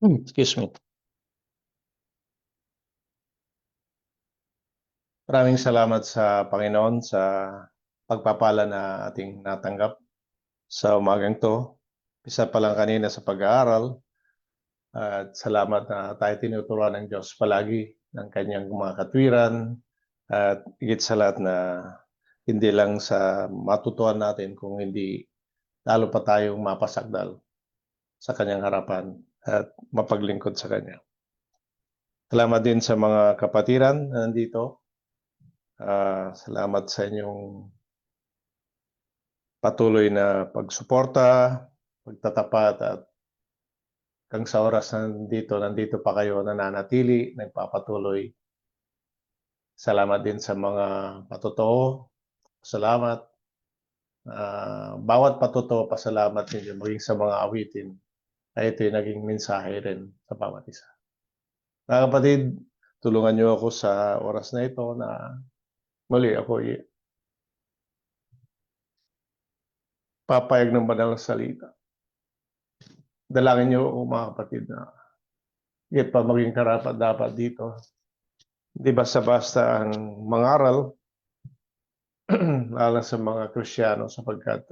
Excuse me. Maraming salamat sa Panginoon sa pagpapala na ating natanggap sa umagang to. Isa pa lang kanina sa pag-aaral at salamat na tayo tinuturuan ng Diyos palagi ng kanyang mga katwiran at higit sa lahat na hindi lang sa matutuhan natin kung hindi lalo pa tayong mapasakdal sa kanyang harapan at mapaglingkod sa kanya. Salamat din sa mga kapatiran na nandito. Salamat sa inyong patuloy na pagsuporta, pagtatapat at hanggang sa oras na nandito pa kayo nananatili, nagpapatuloy. Salamat din sa mga patotoo. Salamat. Bawat patotoo, pasalamat ninyo maging sa mga awitin ay ito'y naging mensahe rin sa bawat isa. Mga kapatid, tulungan niyo ako sa oras na ito na muli ako papayag ng banal na salita. Dalangin niyo ako mga kapatid na higit pa maging karapat dapat dito. Di basta-basta ang mangaral, lalo sa mga Kristiyano sapagkat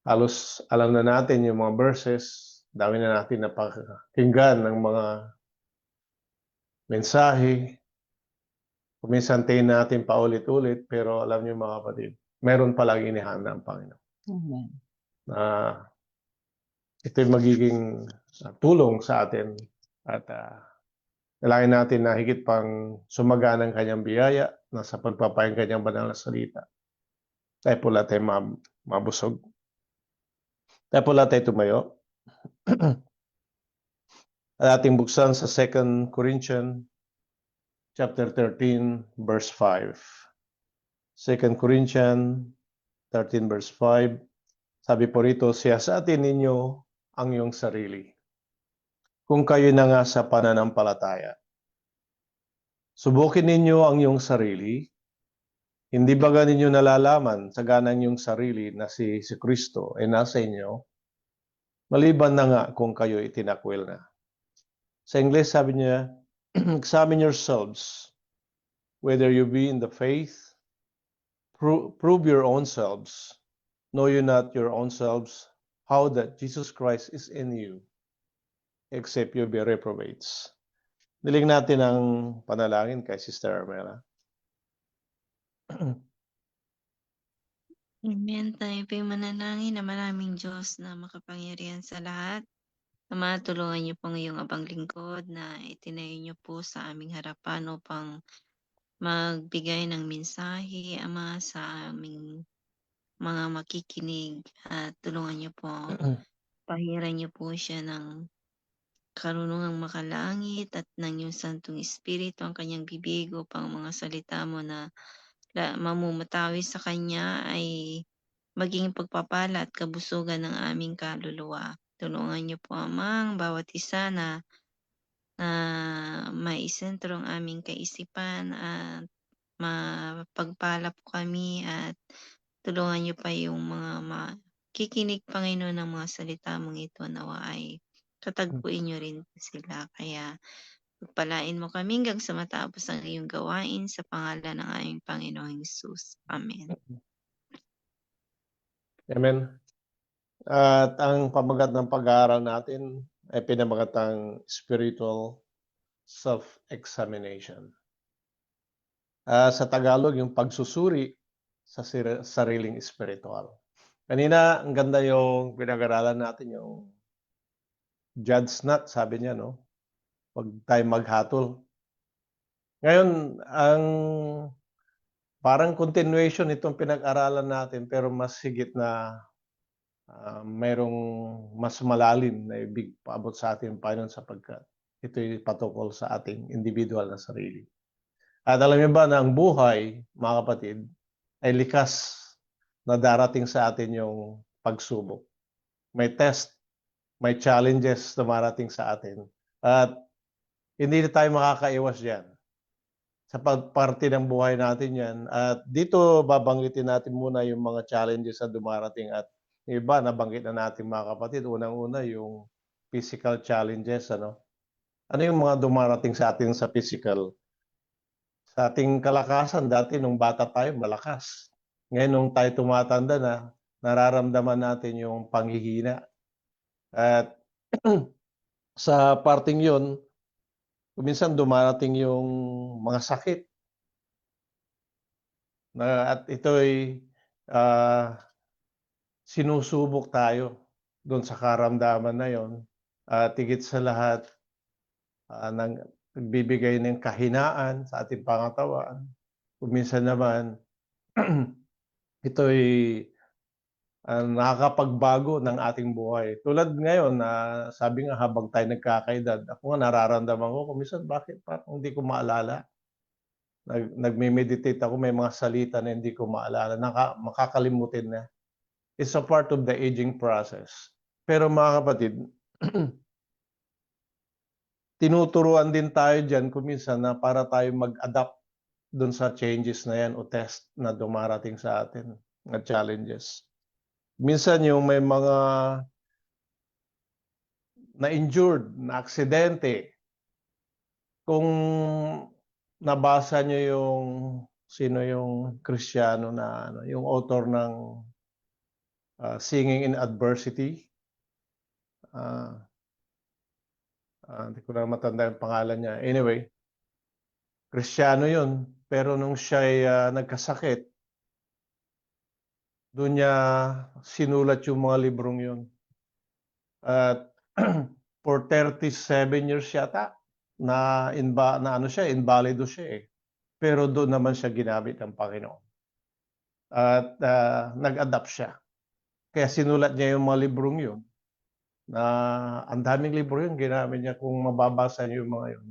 halos alam na natin yung mga verses, dami na natin napakinggan ng mga mensahe. Kuminsan tayo natin paulit-ulit, pero alam niyo mga kapatid, meron palang inihanda ang Panginoon. Ito'y magiging tulong sa atin at kailangan natin na higit pang sumagaan ang kanyang biyaya na sa pagpapayang kanyang banal na salita. Tayo po lahat ay mabusog. Tayo po lahat ay tumayo. At ating buksan sa 2 Corinthians chapter 13, verse 5. 2 Corinthians 13, verse 5. Sabi po rito, siyasatin ninyo ang iyong sarili. Kung kayo na nga sa pananampalataya. Subukin ninyo ang iyong sarili. Hindi ba ninyo nalalaman sa ganang iyong sarili na si Kristo ay nasa inyo? Maliban na nga kung kayo itinakwil na. Sa English sabi niya, examine yourselves, whether you be in the faith, prove your own selves. Know you not your own selves, how that Jesus Christ is in you, except you be reprobates. Niling natin ang panalangin kay Sister Armela. Amen. Tayo po'y manalangin na maraming Diyos na makapangyarihan sa lahat. Ama, tulungan niyo po ngayong abang lingkod na itinayo niyo po sa aming harapan upang magbigay ng mensahe, Ama, sa aming mga makikinig. At tulungan niyo po, pahiran niyo po siya ng karunungang makalangit at ng iyong Santong Espiritu ang kanyang bibig upang mga salita mo na mamumutawi sa kanya ay maging pagpapala at kabusugan ng aming kaluluwa. Tulungan niyo po, Ama, ang bawat isa na maisentro ang aming kaisipan at mapagpala po kami at tulungan niyo pa yung mga makikinig, Panginoon, ng mga salita mong ito nawa ay katagpuin niyo rin sila. Kaya pagpalain mo kami hanggang sa matapos ang iyong gawain sa pangalan ng aming Panginoong Hesus. Amen. Amen. At ang pamagat ng pag-aaral natin ay pinamagatang spiritual self-examination. Sa Tagalog, yung pagsusuri sa sariling spiritual. Kanina, ang ganda yung pinag-aralan natin, yung judge not, sabi niya, no? Huwag tayo maghatol. Ngayon, ang parang continuation itong pinag-aralan natin, pero mas higit na mayroong mas malalim na ibig paabot sa ating Panginoon sapagkat ito'y patungkol sa ating individual na sarili. At alam niyo ba na ang buhay, mga kapatid, ay likas na darating sa atin yung pagsubok. May test, may challenges na marating sa atin. At hindi na tayo makakaiwas yan. Sa pagparte ng buhay natin yan. At dito babanggitin natin muna yung mga challenges na dumarating at Yung iba nabanggit na natin mga kapatid, unang-una yung physical challenges ano. Ano yung mga dumarating sa atin sa physical? Sa ating kalakasan dati nung bata tayo malakas. Ngayon nung tayo tumatanda na, nararamdaman natin yung panghihina. At sa parting 'yon, minsan dumarating yung mga sakit na at ito'y, sinusubok tayo do'n sa karamdaman na 'yon at higit sa lahat, nagbibigay ng kahinaan sa ating pangatawan. Kung minsan naman ito'y, nakakapagbago ng ating buhay. Tulad ngayon na sabi nga habang tayo nagkakaedad, ako nga nararamdaman ko kung minsan bakit parang hindi ko maalala. Nagme-meditate ako, may mga salita na hindi ko maalala, makakalimutin na. It's a part of the aging process. Pero mga kapatid, tinuturuan din tayo diyan kung minsan na para tayo mag-adapt dun sa changes na yan o test na dumarating sa atin, na challenges. Minsan yung may mga na-injured, na aksidente, kung nabasa niyo yung sino yung Kristiyano na ano, yung author ng Singing in Adversity. Hindi ko na matanda yung pangalan niya. Anyway, Kristiyano yun. Pero nung siya'y nagkasakit, doon niya sinulat yung mga librong yun. At for 37 years yata, na ano siya, invalido siya eh. Pero doon naman siya ginamit ng Panginoon. At nag-adapt siya. Kaya sinulat niya yung mga librong yun. Na ang daming libro yun, ginamit niya kung mababasa niyo yung mga yun.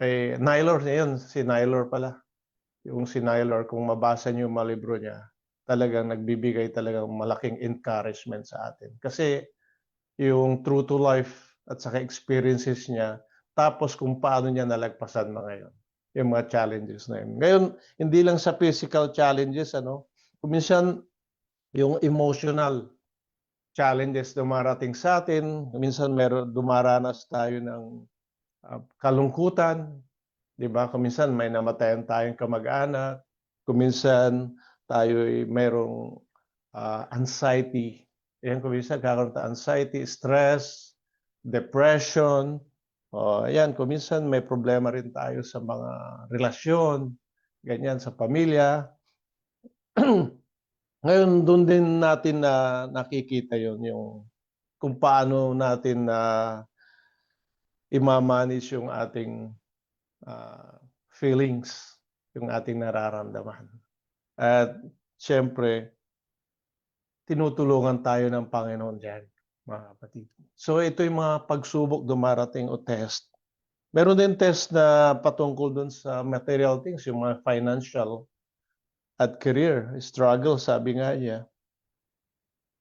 Kay Naylor niya yun, si Naylor pala. Yung si Naylor, kung mabasa niyo yung mga libro niya, talagang nagbibigay talagang malaking encouragement sa atin. Kasi yung true to life at saka experiences niya, tapos kung paano niya nalagpasan mga yun, yung mga challenges na yun. Ngayon, hindi lang sa physical challenges, ano, minsan yung emotional challenges dumarating sa atin, minsan dumaranas tayo ng kalungkutan, 'di ba? Kung minsan may namatayan tayong kamag-anak, kung minsan tayo'y merong anxiety. Ayan, kung minsan kakaroon tayo anxiety, stress, depression. Ayan, kung minsan may problema rin tayo sa mga relasyon, ganyan, sa pamilya. Ngayon, doon din natin na nakikita yon yung kung paano natin na i-manage yung ating feelings, yung ating nararamdaman. At siyempre, tinutulungan tayo ng Panginoon diyan, mga kapatid. So ito yung mga pagsubok dumarating o test. Meron din test na patungkol dun sa material things, yung mga financial at career struggle, sabi nga niya.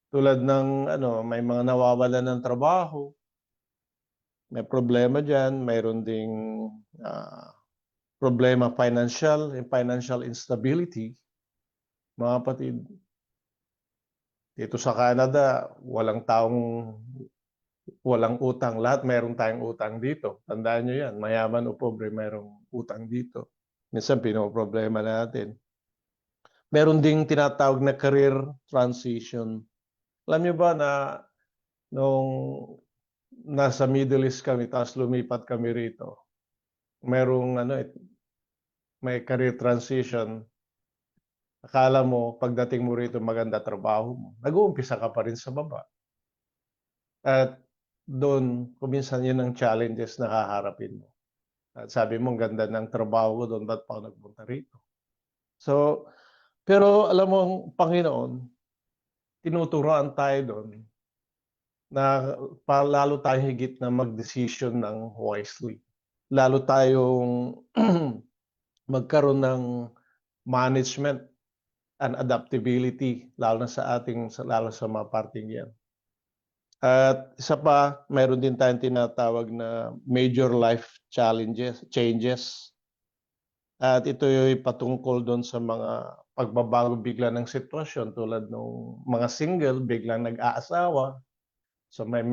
Tulad ng ano, may mga nawawalan ng trabaho, may problema diyan, mayroon ding problema financial, yung financial instability. Mga kapatid, dito sa Canada, walang utang. Lahat meron tayong utang dito. Tandaan nyo yan, mayaman o pobre, merong utang dito. Minsan pinoproblema natin. Meron ding tinatawag na career transition. Alam nyo ba na nung nasa Middle East kami, tapos lumipat kami rito, may career transition. Akala mo, pagdating mo rito, maganda trabaho mo. Nag-uumpisa ka pa rin sa baba. At doon, kuminsan yun ang challenges na haharapin mo. At sabi mo, ang ganda ng trabaho ko doon, ba't pa ako nagpunta rito? So, pero alam mo, ang Panginoon, tinuturoan tayo doon na lalo tayo higit na mag-decision ng wisely. Lalo tayong magkaroon ng management and adaptability, lalo sa mga parting yan. At isa pa, mayroon din tayong tinatawag na major life changes. At ito yung patungkol doon sa mga pagbabago bigla ng sitwasyon tulad nung mga single biglang nag-aasawa, so may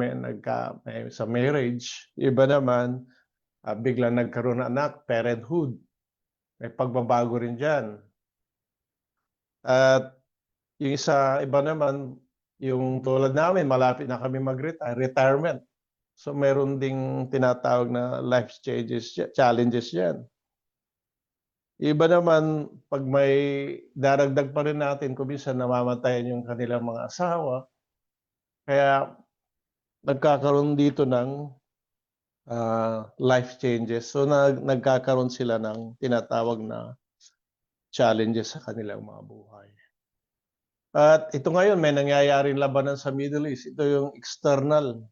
sa marriage. Iba naman, biglang nagkaroon ng anak, parenthood, may pagbabago rin diyan. At yung iba naman, yung tulad namin malapit na kami mag-retire, retirement. So meron ding tinatawag na life challenges 'yan. Iba naman 'pag may daragdag pa rin natin kung minsan namamatayan yung kanilang mga asawa, kaya nagkakaroon dito ng, life changes. So nagkakaroon sila ng tinatawag na challenges sa kanilang mga buhay. At ito ngayon may nangyayaring labanan sa Middle East, ito yung external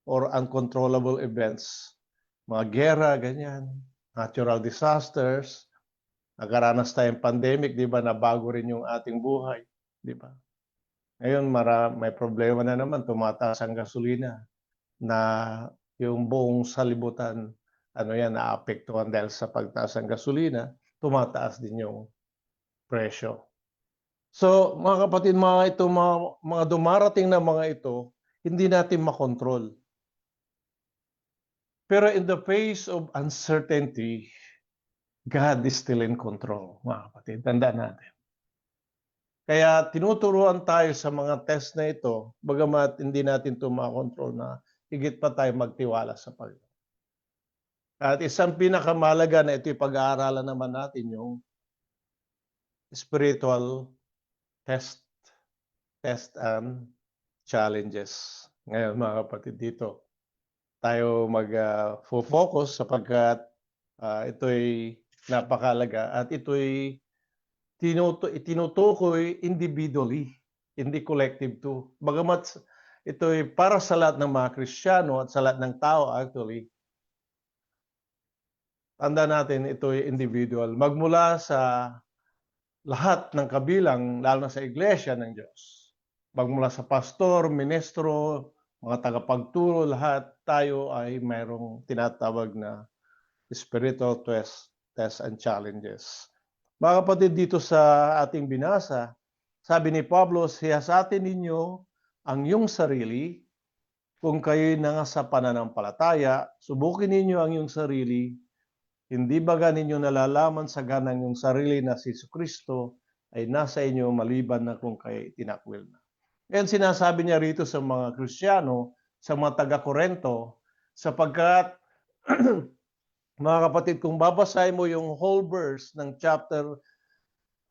or uncontrollable events, mga giyera, ganyan, natural disasters, nakaranas tayong pandemic, 'di ba, nabago rin yung ating buhay, 'di ba? Ngayon may problema na naman, tumataas ang gasolina na yung buong salibutan, ano 'yan, naapektuhan dahil sa pagtaas ng gasolina, tumataas din yung presyo. So, mga kapatid, mga dumarating na mga ito, hindi natin makontrol. Pero in the face of uncertainty, God is still in control, mga kapatid, tandaan natin. Kaya tinuturuan tayo sa mga test na ito, bagamat hindi natin 'to makontrol, na higit pa tayo magtiwala sa Panginoon. At isang pinakamahalaga na ito'y pag-aaralan naman natin yung spiritual test and challenges. Ngayon, mga kapatid, dito tayo focus sapagkat, ito'y napakahalaga at ito'y tinutukoy individually, hindi collective too. Bagamat ito'y para sa lahat ng mga Kristiyano at sa lahat ng tao actually, tandaan natin ito'y individual. Magmula sa lahat ng kabilang, lalo na sa iglesia ng Diyos. Magmula sa pastor, ministro, mga tagapagturo, lahat tayo ay mayroong tinatawag na spiritual test and challenges. Mga kapatid, dito sa ating binasa, sabi ni Pablo, siyasatin ninyo ang iyong sarili kung kayo'y nasa pananampalataya, subukin ninyo ang iyong sarili. Hindi baga ninyo nalalaman sa ganang iyong sarili na si Jesucristo ay nasa inyo maliban na kung kayo'y tinakwil na. Ngayon sinasabi niya rito sa mga Kristiyano, sa mga taga-Korento, sapagkat mga kapatid, kung babasahin mo yung whole verse ng chapter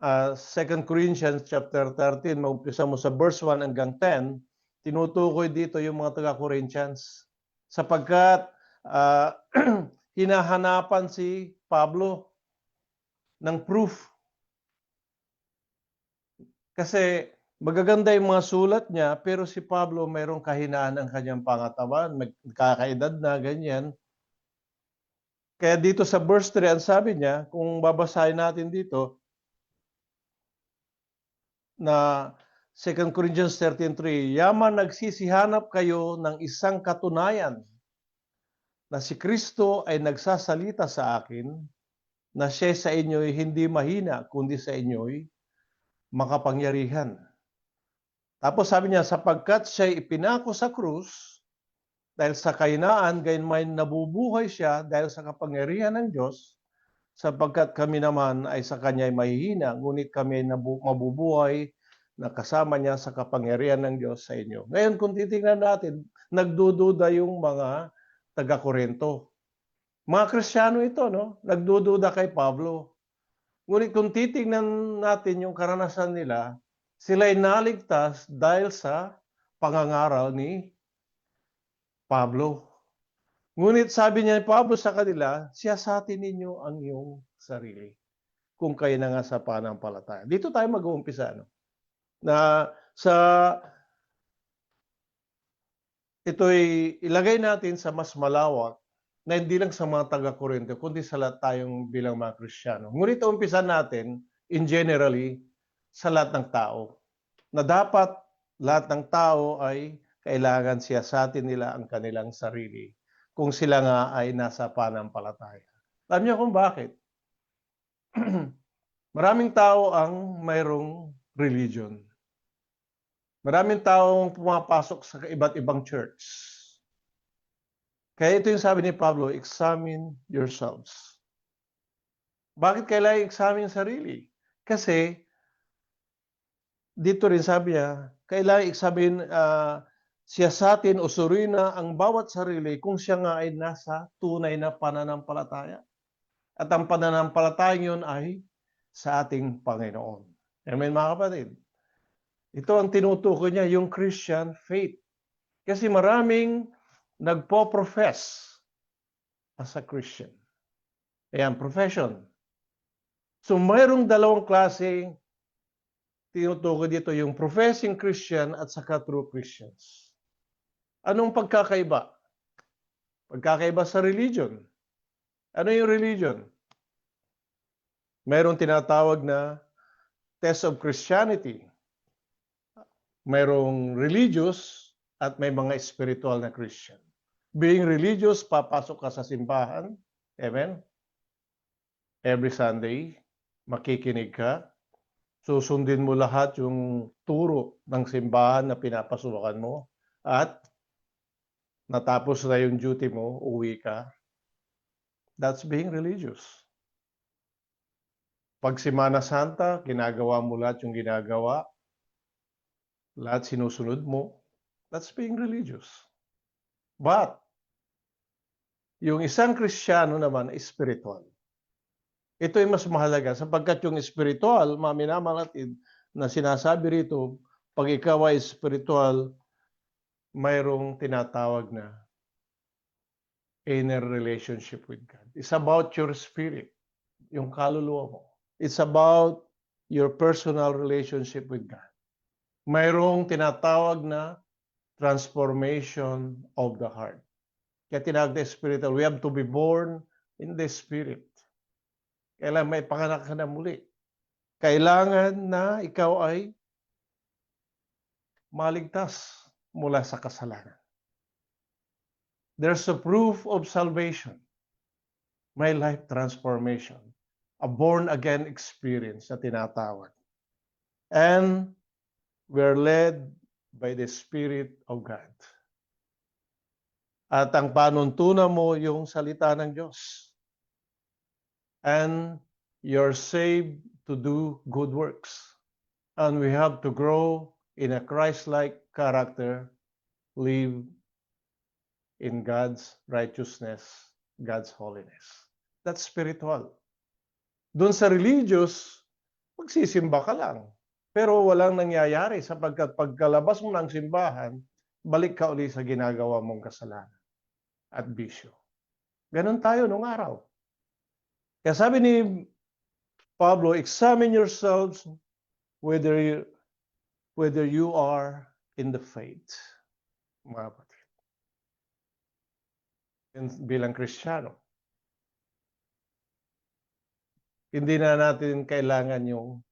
2 Corinthians chapter 13, maumpisa mo sa verse 1 hanggang 10, tinutukoy dito yung mga taga-Corinthians. Sapagkat hinahanapan si Pablo ng proof. Kasi magaganda yung mga sulat niya, pero si Pablo mayroong kahinaan ang kanyang pangatawan, magkakaedad na, ganyan. Kaya dito sa verse 3, ang sabi niya, kung babasahin natin dito, na 2 Corinthians 13:3, yaman nagsisihanap kayo ng isang katunayan na si Kristo ay nagsasalita sa akin, na siya sa inyo'y hindi mahina, kundi sa inyo'y makapangyarihan. Tapos sabi niya, sapagkat siya'y ipinako sa krus, dahil sa kahinaan, gayon may nabubuhay siya dahil sa kapangyarihan ng Diyos, sapagkat kami naman ay sa Kanya'y mahihina, ngunit kami mabubuhay na kasama niya sa kapangyarihan ng Diyos sa inyo. Ngayon, kung titingnan natin, nagdududa yung mga taga-Korinto. Mga Kristiyano ito, no? Nagdududa kay Pablo. Ngunit kung titingnan natin yung karanasan nila, sila'y naligtas dahil sa pangangaral ni Pablo. Ngunit sabi niya ni Pablo sa kanila, siyasatin ninyo ang iyong sarili kung kayo na nga sa pananampalataya. Dito tayo mag-uumpisa, no? Na sa ito'y ilagay natin sa mas malawak na hindi lang sa mga taga-Korinto, kundi sa lahat tayong bilang mga Kristiyano. Ngunit umpisan natin, in generally, sa lahat ng tao, na dapat lahat ng tao ay kailangan siyasatin nila ang kanilang sarili kung sila nga ay nasa pananampalataya. Alam niyo kung bakit? Maraming tao ang mayroong religion. Maraming taong pumapasok sa iba't ibang church. Kaya ito yung sabi ni Pablo, examine yourselves. Bakit kailangan examine sarili? Kasi dito rin sabi niya, kailangan examine, siyasatin o suriin na ang bawat sarili kung siya nga ay nasa tunay na pananampalataya. At ang pananampalataya yun ay sa ating Panginoon. Amen, mga kapatid? Ito ang tinutukoy niya, yung Christian faith. Kasi maraming nagpo-profess as a Christian. Ayan, profession. So mayroong dalawang klase tinutukoy dito, yung professing Christian at saka true Christians. Anong pagkakaiba? Pagkakaiba sa religion. Ano yung religion? Mayroong tinatawag na test of Christianity. Mayroong religious at may mga spiritual na Christian. Being religious, papasok ka sa simbahan. Amen? Every Sunday, makikinig ka. Susundin mo lahat yung turo ng simbahan na pinapasukan mo. At natapos na yung duty mo, uwi ka. That's being religious. Pag Semana Santa, ginagawa mo lahat yung ginagawa. Lahat sinusunod mo. That's being religious. But, yung isang Kristiyano naman ay spiritual. Ito ay mas mahalaga sapagkat yung spiritual, maminamalatid, na sinasabi rito, pag ikaw ay spiritual, mayroong tinatawag na inner relationship with God. It's about your spirit, yung kaluluwa mo. It's about your personal relationship with God. Mayroong tinatawag na transformation of the heart. Kaya tinawag na spiritual. We have to be born in the spirit. Kailangan may panganak ka na muli. Kailangan na ikaw ay maligtas mula sa kasalanan. There's a proof of salvation. May life transformation. A born-again experience na tinatawag. And we're led by the Spirit of God. At ang panuntunan mo yung salita ng Diyos. And you're saved to do good works. And we have to grow in a Christ-like character, live in God's righteousness, God's holiness. That's spiritual. Doon sa religious, magsisimba ka lang. Pero walang nangyayari sapagkat pagkalabas mo ng simbahan, balik ka uli sa ginagawa mong kasalanan at bisyo. Ganon tayo nung araw. Kaya sabi ni Pablo, examine yourselves whether you are in the faith. Mga kapatid. Bilang Kristiyano. Hindi na natin kailangan yung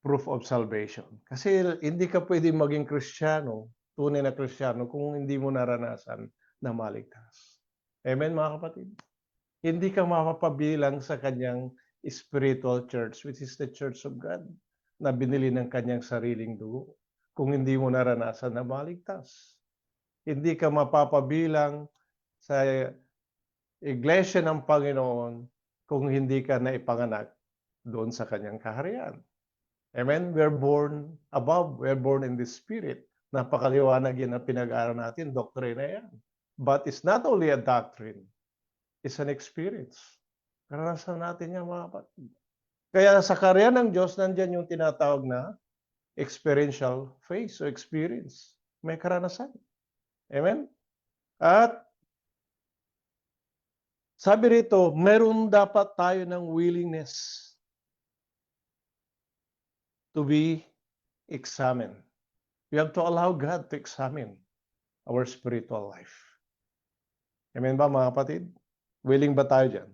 proof of salvation. Kasi hindi ka pwede maging Kristiyano, tunay na Kristiyano, kung hindi mo naranasan na maligtas. Amen, mga kapatid? Hindi ka mapapabilang sa kanyang spiritual church, which is the church of God, na binili ng kanyang sariling dugo, kung hindi mo naranasan na maligtas. Hindi ka mapapabilang sa iglesia ng Panginoon kung hindi ka naipanganak doon sa kanyang kaharian. Amen? We're born above. We're born in the Spirit. Napakaliwanag yan na pinag-aaral natin. Doctrine na yan. But it's not only a doctrine. It's an experience. Karanasan natin yan, mga kapatid. Kaya sa karya ng Diyos, nandyan yung tinatawag na experiential faith o experience. May karanasan. Amen? At sabi rito, meron dapat tayo ng willingness to be examined. We have to allow God to examine our spiritual life. Amen ba, mga kapatid? Willing ba tayo dyan?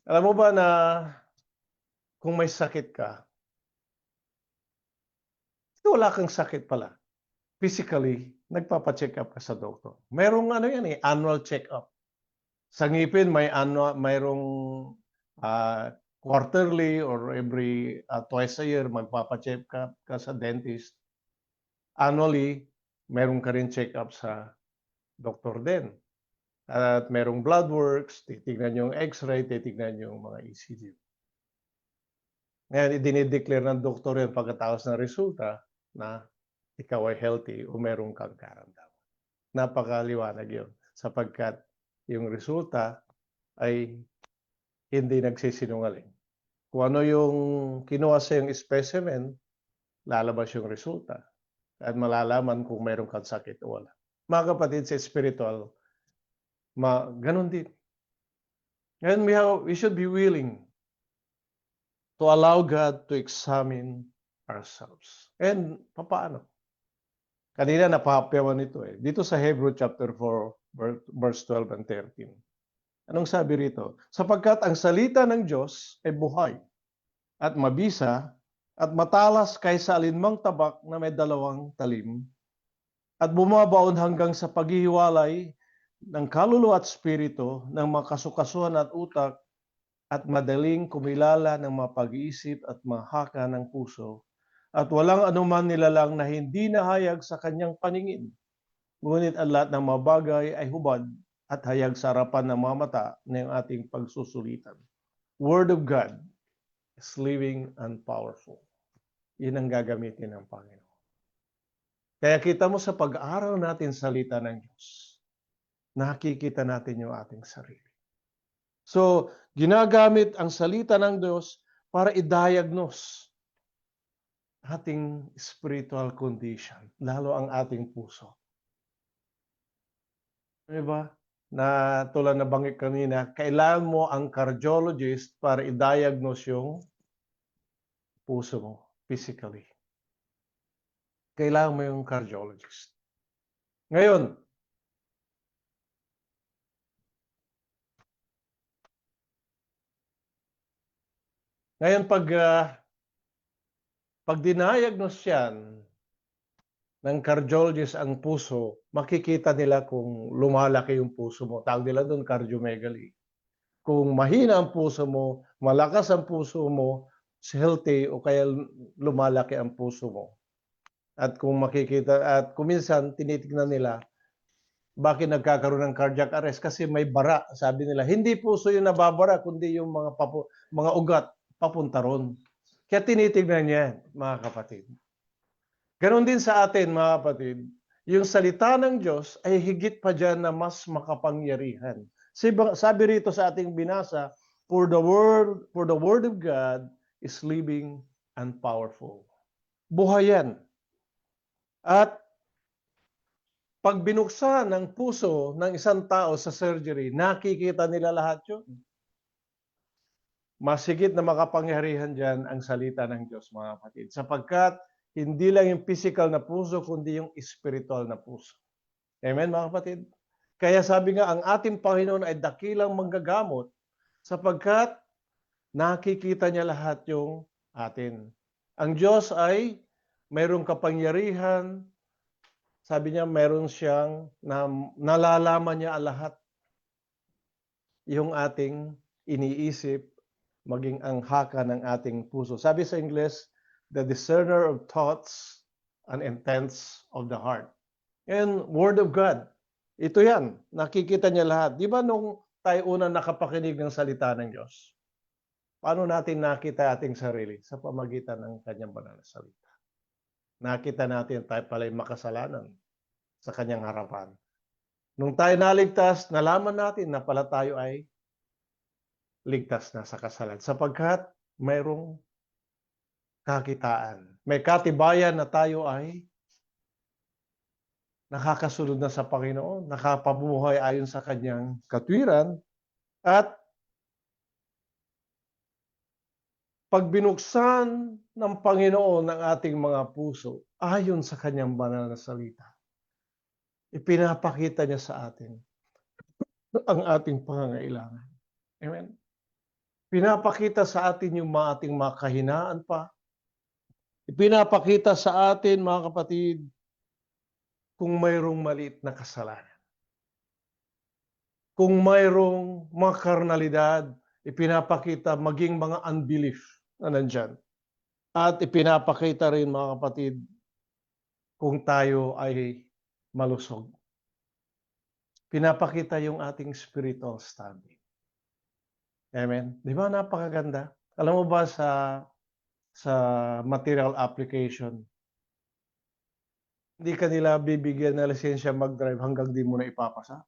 Alam mo ba na kung may sakit ka, wala kang sakit pala. Physically, nagpapacheck up ka sa doktor. Mayroong annual check up. Sa ngipin, mayroong quarterly or every twice a year, magpapacheck up ka sa dentist. Annually, meron ka rin check-up sa doktor din. At merong blood works, titignan yung x-ray, titignan yung mga ECG. Ngayon, idinideclare ng doktor yun pagkatapos ng resulta na ikaw ay healthy o meron kang karamdaman. Napakaliwanag yun sapagkat yung resulta ay hindi nagsisinungaling. Kung ano yung kinuha sa yung specimen, lalabas yung resulta at malalaman kung meron kang sakit o wala. Mga kapatid, sa spiritual, ganun din. And we should be willing to allow God to examine ourselves. And paano? Kanina napahapyawan ito eh. Dito sa Hebrew chapter 4, verse 12 and 13. Anong sabi rito? Sapagkat ang salita ng Diyos ay buhay at mabisa at matalas kaysa alinmang tabak na may dalawang talim at bumabaon hanggang sa paghihiwalay ng kaluluwa at spirito, ng makasukasuhan at utak at madaling kumilala ng mga pag-iisip at mahaka ng puso at walang anuman nilalang na hindi nahayag sa kanyang paningin. Ngunit ang lahat ng mga bagay ay hubad at hayag sa harapan ng mga mata ng ating pagsusulitan. Word of God is living and powerful. Yun ang gagamitin ng Panginoon. Kaya kita mo sa pag-aaral natin salita ng Diyos, nakikita natin yung ating sarili. So, ginagamit ang salita ng Diyos para i-diagnose ating spiritual condition, lalo ang ating puso. Diba? Na tulad na banggit kanina, kailangan mo ang cardiologist para i-diagnose yung puso mo physically. Kailangan mo yung cardiologist. Ngayon, pag diniagnose yan ng cardiologist ang puso, makikita nila kung lumalaki yung puso mo. Tawag nila doon cardiomegaly. Kung mahina ang puso mo, malakas ang puso mo, healthy o kaya lumalaki ang puso mo. At kung makikita, at kuminsan tinitignan nila, bakit nagkakaroon ng cardiac arrest? Kasi may bara. Sabi nila, hindi puso yung nababara, kundi yung mga ugat papunta ron. Kaya tinitignan niya, mga kapatid. Ganon din sa atin, mga kapatid. Yung salita ng Diyos ay higit pa dyan na mas makapangyarihan. Sabi rito sa ating binasa, for the word of God is living and powerful. Buhay yan. At pag binuksan ng puso ng isang tao sa surgery, nakikita nila lahat yun. Masigit na makapangyarihan dyan ang salita ng Diyos, mga kapatid. Sapagkat hindi lang yung physical na puso, kundi yung spiritual na puso. Amen, mga kapatid? Kaya sabi nga, ang ating Panginoon ay dakilang manggagamot sapagkat nakikita niya lahat yung atin. Ang Diyos ay mayroong kapangyarihan. Sabi niya, mayroon siyang nalalaman niya lahat yung ating iniisip, maging ang haka ng ating puso. Sabi sa Ingles, the discerner of thoughts and intents of the heart. And Word of God, ito yan, nakikita niya lahat. Di ba nung tayo unang nakapakinig ng salita ng Diyos? Paano natin nakita ating sarili? Sa pamagitan ng kanyang banal na salita. Nakita natin tayo pala'y makasalanan sa kanyang harapan. Nung tayo naligtas, nalaman natin na pala tayo ay ligtas na sa kasalan. Sapagkat mayroong kakitaan. May katibayan na tayo ay nakakasunod na sa Panginoon, nakapabuhay ayon sa kanyang katwiran, at pag binuksan ng Panginoon ang ating mga puso ayon sa kanyang banal na salita, ipinapakita niya sa atin ang ating pangangailangan. Amen? Pinapakita sa atin yung ating mga kahinaan pa. Ipinapakita sa atin, mga kapatid, kung mayroong maliit na kasalanan. Kung mayroong mga karnalidad, ipinapakita maging mga unbelief na nandyan. At ipinapakita rin, mga kapatid, kung tayo ay malusog. Pinapakita yung ating spiritual standing. Amen? Di ba napakaganda? Alam mo ba sa material application, hindi ka nila bibigyan ng lisensya mag-drive hanggang di mo na ipapasa.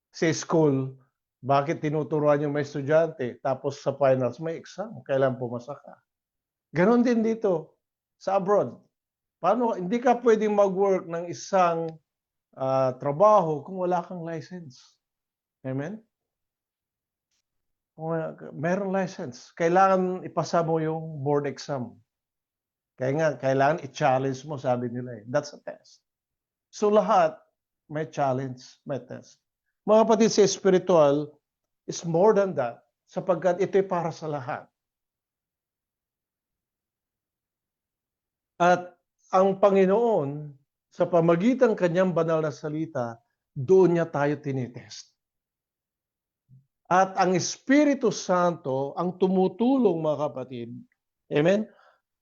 Sa school, bakit tinuturuan yung may estudyante tapos sa finals may exam, kailan pumasa ka? Ganon din dito sa abroad. Paano, hindi ka pwedeng mag-work ng isang trabaho kung wala kang license. Amen? Kung meron license, kailangan ipasa mo yung board exam. Kaya nga, kailangan i-challenge mo, sabi nila eh. That's a test. So lahat, may challenge, may test. Mga kapatid, sa spiritual, is more than that, sapagkat ito'y para sa lahat. At ang Panginoon, sa pamagitan kanyang banal na salita, doon niya tayo tinitest. At ang Espiritu Santo ang tumutulong, mga kapatid, amen,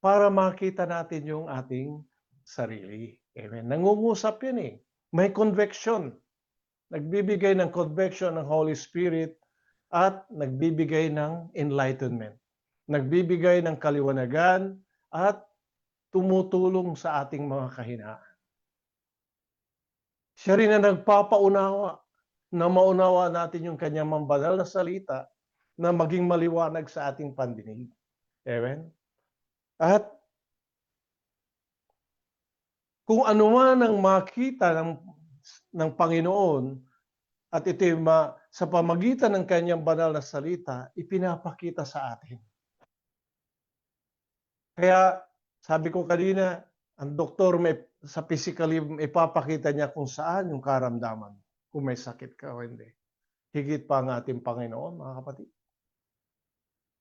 para makita natin yung ating sarili. Amen. Nangungusap yan eh. May conviction. Nagbibigay ng conviction ng Holy Spirit at nagbibigay ng enlightenment. Nagbibigay ng kaliwanagan at tumutulong sa ating mga kahinaan. Siya rin ang nagpapaunawa na maunawa natin yung kanyang mambanal na salita na maging maliwanag sa ating pandinig. Amen? At kung ano man ang makita ng Panginoon at ito sa pamagitan ng kanyang banal na salita, ipinapakita sa atin. Kaya sabi ko kanina, ang doktor sa physically ipapakita niya kung saan yung karamdaman, kung may sakit ka o hindi. Higit pa ang ating Panginoon, mga kapatid.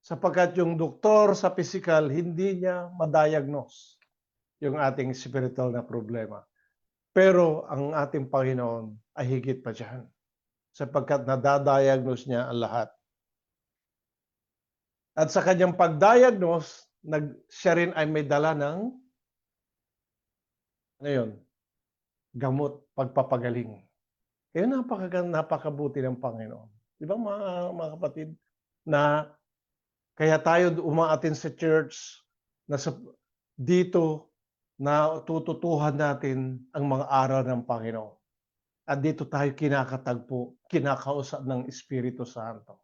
Sapagkat yung doktor sa physical, hindi niya madiagnose yung ating spiritual na problema. Pero ang ating Panginoon ay higit pa dyan. Sapagkat nadadiagnose niya ang lahat. At sa kanyang pagdiagnose, siya rin ay may dala ng gamot, pagpapagaling. Kaya napakabuti ng Panginoon. Di ba mga kapatid, na kaya tayo umaatin sa church, na dito na tututuhan natin ang mga aral ng Panginoon. At dito tayo kinakatagpo, kinakausap ng Espiritu Santo.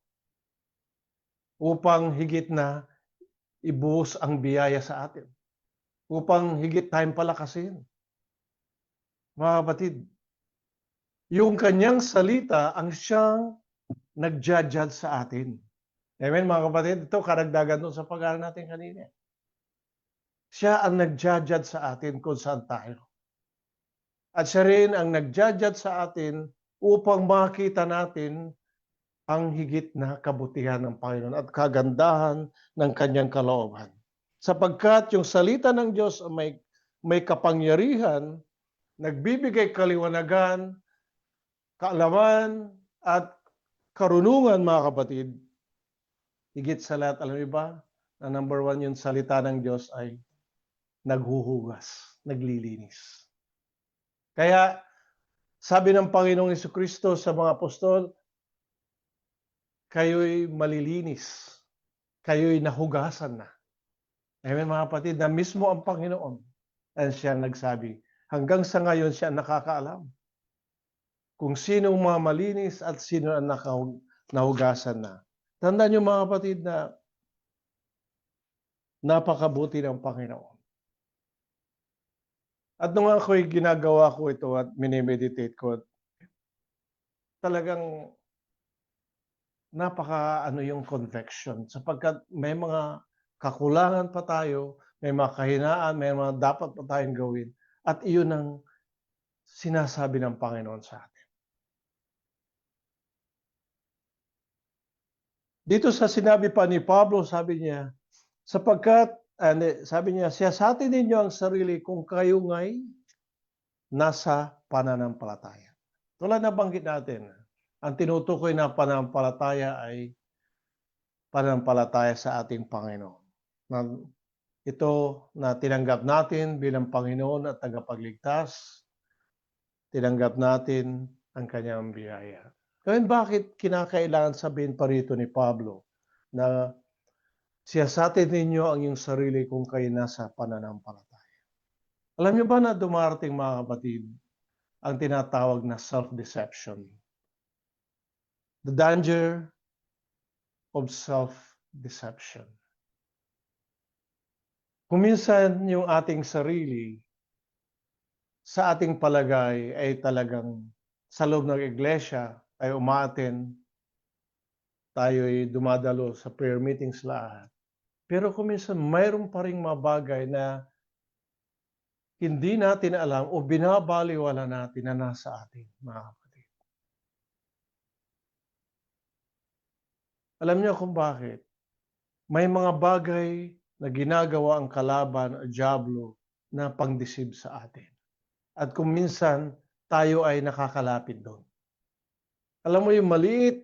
Upang higit na ibuhos ang biyaya sa atin. Upang higit tayong palakasin. Mga kapatid, yung kanyang salita ang siyang nag-judge sa atin. Amen, mga kapatid? Ito, karagdagan doon sa pag-aaral natin kanina. Siya ang nag-judge sa atin kung saan tayo. At siya rin ang nag-judge sa atin upang makita natin ang higit na kabutihan ng Panginoon at kagandahan ng kanyang kalooban. Sapagkat yung salita ng Diyos may kapangyarihan, nagbibigay kaliwanagan, kaalaman, at karunungan, mga kapatid. Higit sa lahat, alam niyo ba, na number one yung salita ng Diyos ay naghuhugas, naglilinis. Kaya, sabi ng Panginoong Jesucristo sa mga apostol, kayo'y malilinis, kayo'y nahugasan na. Amen, mga kapatid, na mismo ang Panginoon ang siya nagsabi. Hanggang sa ngayon siya nakakaalam kung sino ang mga malinis at sino ang nahugasan na. Tandaan niyo, mga kapatid, na napakabuti ng Panginoon. At nung ako'y ginagawa ko ito at minimeditate ko, talagang yung conviction sapagkat may mga kakulangan pa tayo, may mga kahinaan, may mga dapat pa tayong gawin at iyon ang sinasabi ng Panginoon sa atin. Dito sa sinabi pa ni Pablo, sabi niya, sabi niya, siyasatin ninyo ang sarili kung kayo nga'y nasa pananampalataya. Tulad na banggit natin, ang tinutukoy na pananampalataya ay pananampalataya sa ating Panginoon. Na ito na tinanggap natin bilang Panginoon at tagapagligtas, tinanggap natin ang kanyang biyaya. Ngayon bakit kinakailangan sabihin pa rito ni Pablo na siyasatin ninyo ang iyong sarili kung kayo nasa pananampalataya? Alam niyo ba na dumarating mga kapatid ang tinatawag na self-deception? The danger of self-deception. Kung minsan yung ating sarili sa ating palagay ay talagang sa loob ng iglesia ay umaattend, tayo'y dumadalo sa prayer meetings lahat. Pero kung minsan mayroon pa ring mga bagay na hindi natin alam o binabaliwala natin na nasa atin, mga kapatid. Alam niyo kung bakit? May mga bagay na ginagawa ang kalaban o diablo na pang-deceive sa atin. At kung minsan, tayo ay nakakalapit doon. Alam mo yung maliit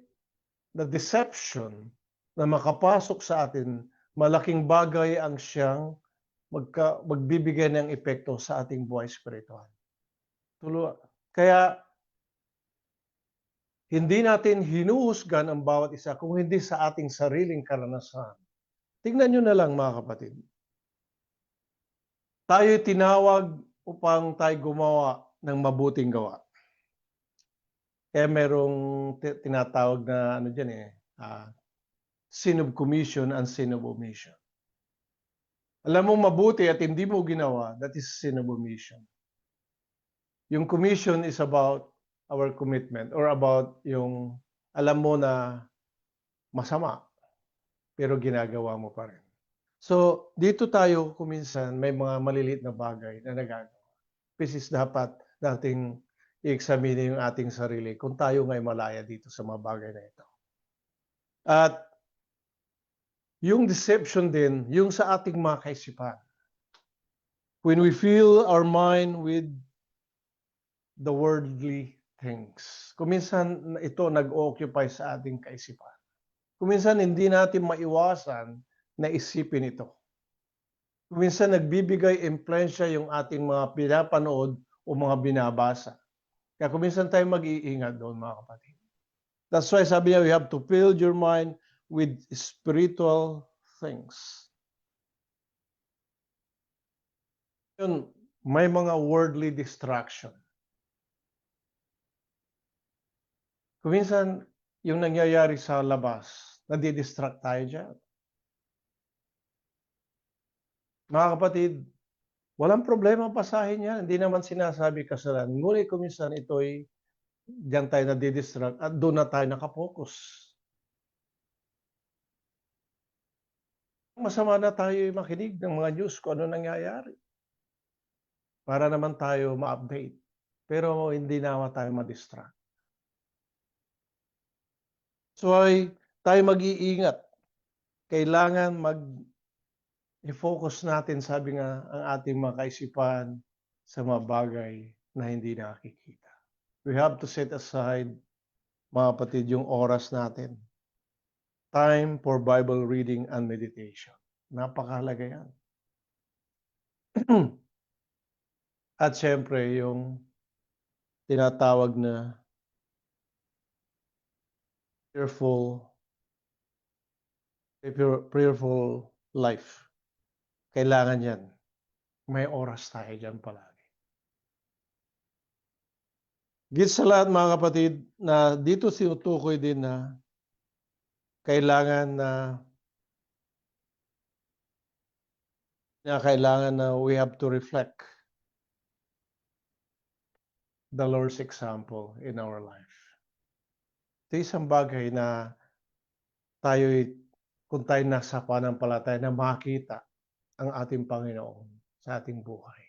na deception na makapasok sa atin, malaking bagay ang siyang magbibigay ng epekto sa ating buhay spiritual. Kaya hindi natin hinuhusgan ang bawat isa kung hindi sa ating sariling karanasan. Tingnan nyo na lang mga kapatid. Tayo tinawag upang tayo gumawa ng mabuting gawa. Kaya merong tinatawag na ano dyan sin of commission and sin of omission. Alam mo mabuti at hindi mo ginawa, that is sin of omission. Yung commission is about our commitment or about yung alam mo na masama pero ginagawa mo pa rin. So, dito tayo kuminsan may mga maliliit na bagay na nagagawa. Is dapat nating i-examine yung ating sarili kung tayo nga'y malaya dito sa mga bagay na ito. At yung deception din, yung sa ating mga kaisipan. When we fill our mind with the worldly things. Kuminsan ito nag-occupy sa ating kaisipan. Kuminsan hindi natin maiwasan na isipin ito. Kuminsan nagbibigay impluwensya yung ating mga pinapanood o mga binabasa. Kaya kuminsan tayo mag-iingat doon mga kapatid. That's why sabi niya, you have to fill your mind with spiritual things. Yun, may mga worldly distraction. Kuminsan, yung nangyayari sa labas, nadidistract tayo dyan. Mga kapatid, walang problema pasahin yan. Hindi naman sinasabi kasalanan. Ngunit kuminsan ito'y diyan tayo nadidistract at doon na tayo nakapokus. Masama na tayo makinig ng mga news kung ano nangyayari. Para naman tayo ma-update. Pero hindi naman tayo ma-distract. So ay tayo mag-iingat. Kailangan i-focus natin, sabi nga, ang ating mga kaisipan sa mga bagay na hindi nakikita. We have to set aside, mga kapatid, yung oras natin. Time for Bible reading and meditation. Napakahalaga yan. At syempre, yung tinatawag na prayerful life. Kailangan yan. May oras tayo dyan palagi. Git sa lahat mga kapatid na dito sinutukoy din na kailangan na we have to reflect the Lord's example in our life. Ito isang bagay na kung tayo nasa pananampalataya na makita ang ating Panginoon sa ating buhay.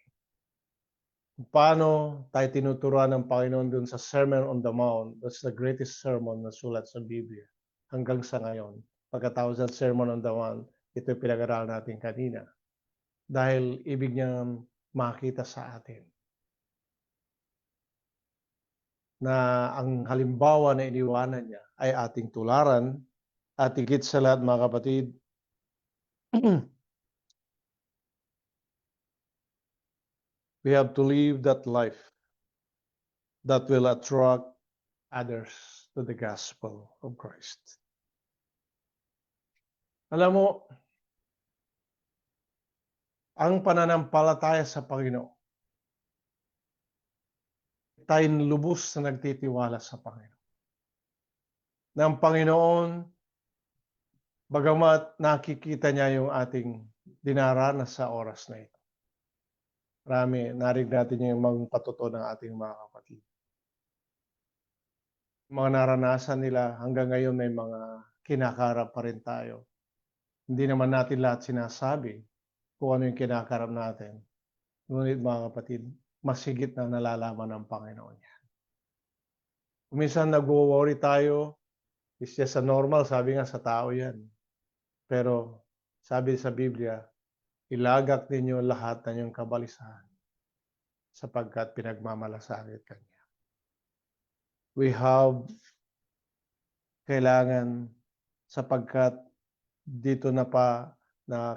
Paano tayo tinuturuan ng Panginoon dun sa Sermon on the Mount? That's the greatest sermon na sulat sa Biblia hanggang sa ngayon. Pagkatapos ng Sermon on the Mount, ito yung pinag-aralan natin kanina. Dahil ibig niyang makita sa atin na ang halimbawa na iniwanan niya ay ating tularan At higit sa lahat mga kapatid, we have to live that life that will attract others to the gospel of Christ. Alam mo, ang pananampalataya sa Panginoon, tayo'y lubos na nagtitiwala sa Panginoon. Na ang Panginoon, bagamat nakikita niya yung ating dinaranas sa oras na ito. Narinig natin yung mga patuto ng ating mga kapatid. Mga naranasan nila hanggang ngayon may mga kinakarap pa rin tayo. Hindi naman natin lahat sinasabi kung ano yung kinakarap natin. Ngunit mga kapatid, mas higit na nalalaman ng Panginoon yan. Kung minsan nag-worry tayo, it's just a normal, sabi nga sa tao yan. Pero sabi sa Biblia, ilagak ninyo lahat ng iyong kabalisahan sapagkat pinagmamalasakit ka niya. We have kailangan sapagkat dito na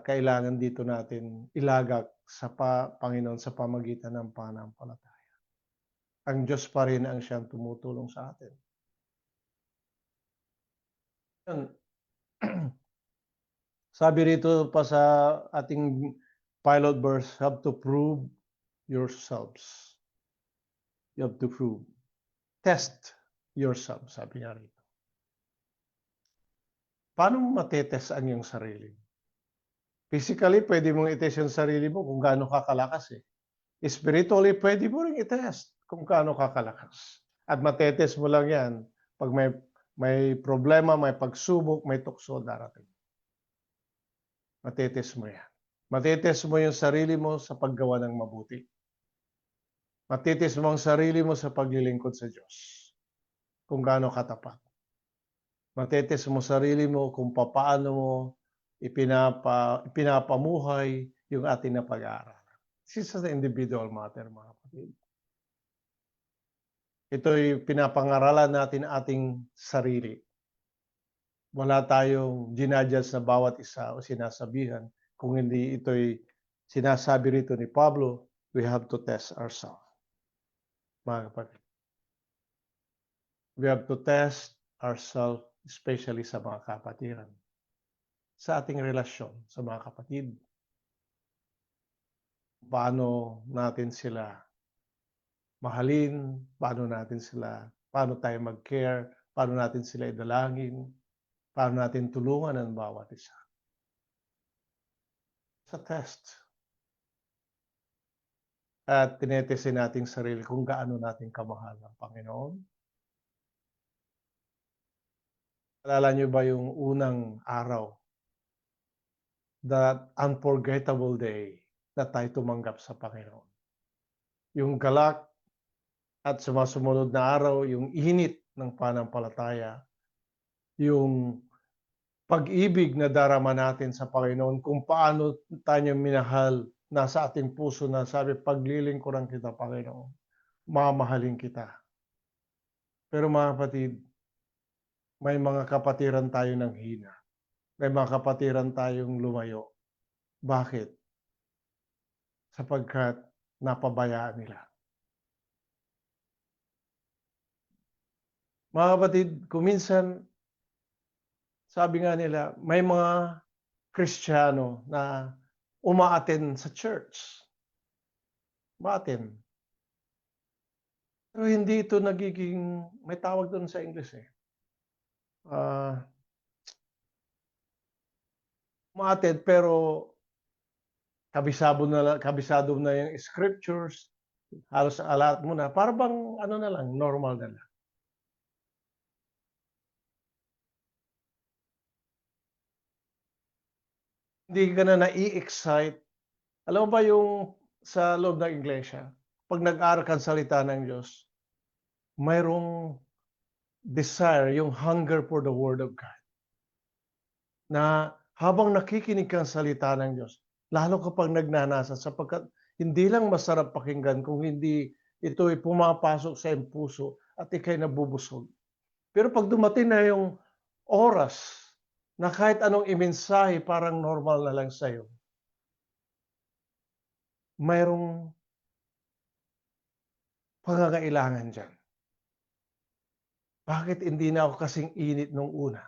kailangan dito natin ilagak sa Panginoon sa pamagitan ng pananampalataya. Ang Diyos pa rin ang siyang tumutulong sa atin. Sabi rito pa sa ating pilot verse, have to prove yourselves. You have to prove. Test yourself, sabi niya rito. Paano mo matetest ang iyong sarili? Physically, pwede mong itest yung sarili mo kung gaano kakalakas eh. Spiritually, pwede mo rin itest kung gaano kakalakas. At matetest mo lang yan pag may problema, may pagsubok, may tukso darating. Matetest mo yan. Matetest mo yung sarili mo sa paggawa ng mabuti. Matetest mo ang sarili mo sa paglilingkod sa Diyos. Kung gaano katapat. Matetest mo sarili mo kung paano mo ipinapamuhay yung ating na pag-aaral. This is an individual matter, mga kapatid. Ito'y pinapangaralan natin ating sarili. Wala tayong ginadjudge na bawat isa o sinasabihan. Kung hindi ito'y sinasabi rito ni Pablo, we have to test ourselves. Mga kapatid. We have to test ourselves, especially sa mga kapatiran. Sa ating relasyon sa mga kapatid. Paano natin sila mahalin, paano tayo mag-care, paano natin sila idalangin, paano natin tulungan ang bawat isa. Sa test. At tinetesin natin sarili kung gaano natin kamahal ang Panginoon. Alala niyo ba yung unang araw, that unforgettable day na tayo tumanggap sa Panginoon? Yung galak at sumasunod na araw, yung init ng pananampalataya, yung pag-ibig na darama natin sa Panginoon, kung paano tayo minahal, nasa ating puso na sabi, paglilingkuran kita, Panginoon, mamahalin kita. Pero mga kapatid, may mga kapatiran tayo ng hina. May mga kapatiran tayong lumayo. Bakit? Sapagkat napabayaan nila. Mga kapatid, kuminsan, sabi nga nila, may mga Kristiyano na umaattend sa church. Umaattend. Pero hindi ito nagiging, may tawag doon sa English eh. Umaattend pero kabisado na yung scriptures, halos alat mo na, para bang ano na lang, normal na lang. Hindi ka na nai-excite. Alam mo ba yung sa loob ng iglesia, pag nag-aaral ka salita ng Diyos, mayroong desire, yung hunger for the Word of God. Na habang nakikinig kang salita ng Diyos, lalo kapag nagnanasa, sapagkat hindi lang masarap pakinggan kung hindi ito'y pumapasok sa iyong puso at ikay nabubusog. Pero pag dumating na yung oras na kahit anong imensahe parang normal na lang sa'yo, mayroong pangangailangan diyan. Bakit hindi na ako kasing init nung una?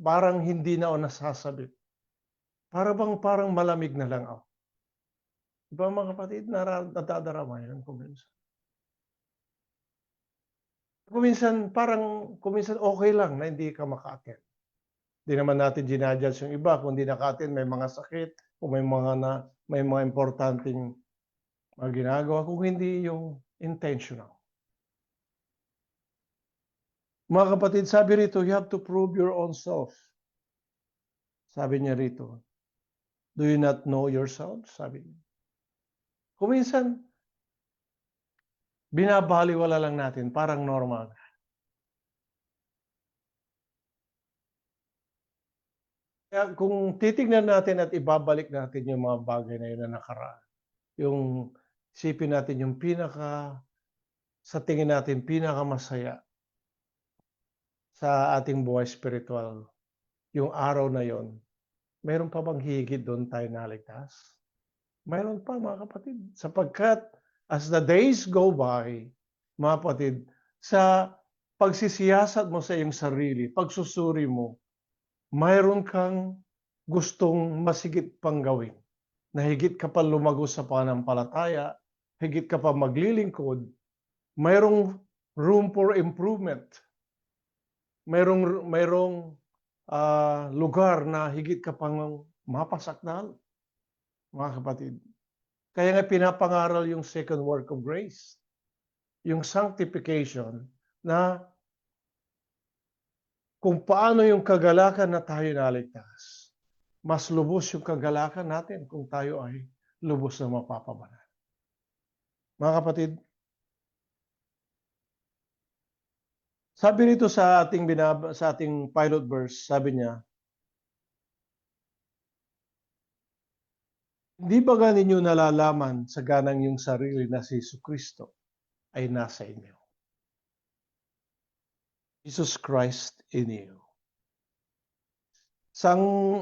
Parang hindi na ako nasasabik. Parang malamig na lang ako. 'Di ba mga kapatid, nadadarama 'yan kung minsan. Kung minsan okey lang na hindi ka maka-attend. 'Di naman natin jina-judge yung iba kung hindi naka-attend, may mga sakit o may mga importanteng mga ginagawa, kung hindi yung intentional. Mga kapatid, sabi rito, you have to prove your own self. Sabi niya rito, do you not know yourself? Sabi niya. Kung minsan, binabalewala lang natin, parang normal. Kaya kung titignan natin at ibabalik natin yung mga bagay na yun na nakaraan, yung isipin natin yung sa tingin natin, pinakamasaya sa ating buhay spiritual, yung araw na yon, meron pa bang higit doon tayo naligtas? Mayroon pa mga kapatid, sapagkat as the days go by, mga kapatid, sa pagsisiyasat mo sa iyong sarili, pagsusuri mo, mayroon kang gustong masigit pang gawin, na higit ka pa lumago sa pananampalataya, higit ka pa maglilingkod, mayroong room for improvement. Mayroong lugar na higit ka pang mapasakdal, mga kapatid. Kaya nga pinapangaral yung second work of grace, yung sanctification, na kung paano yung kagalakan na tayo naligtas, mas lubos yung kagalakan natin kung tayo ay lubos na mapapabanal. Mga kapatid, sabi rito sa ating pilot verse, sabi niya, hindi ba ninyo nalalaman sa ganang yung sarili na si Jesucristo ay nasa inyo? Jesus Christ in you.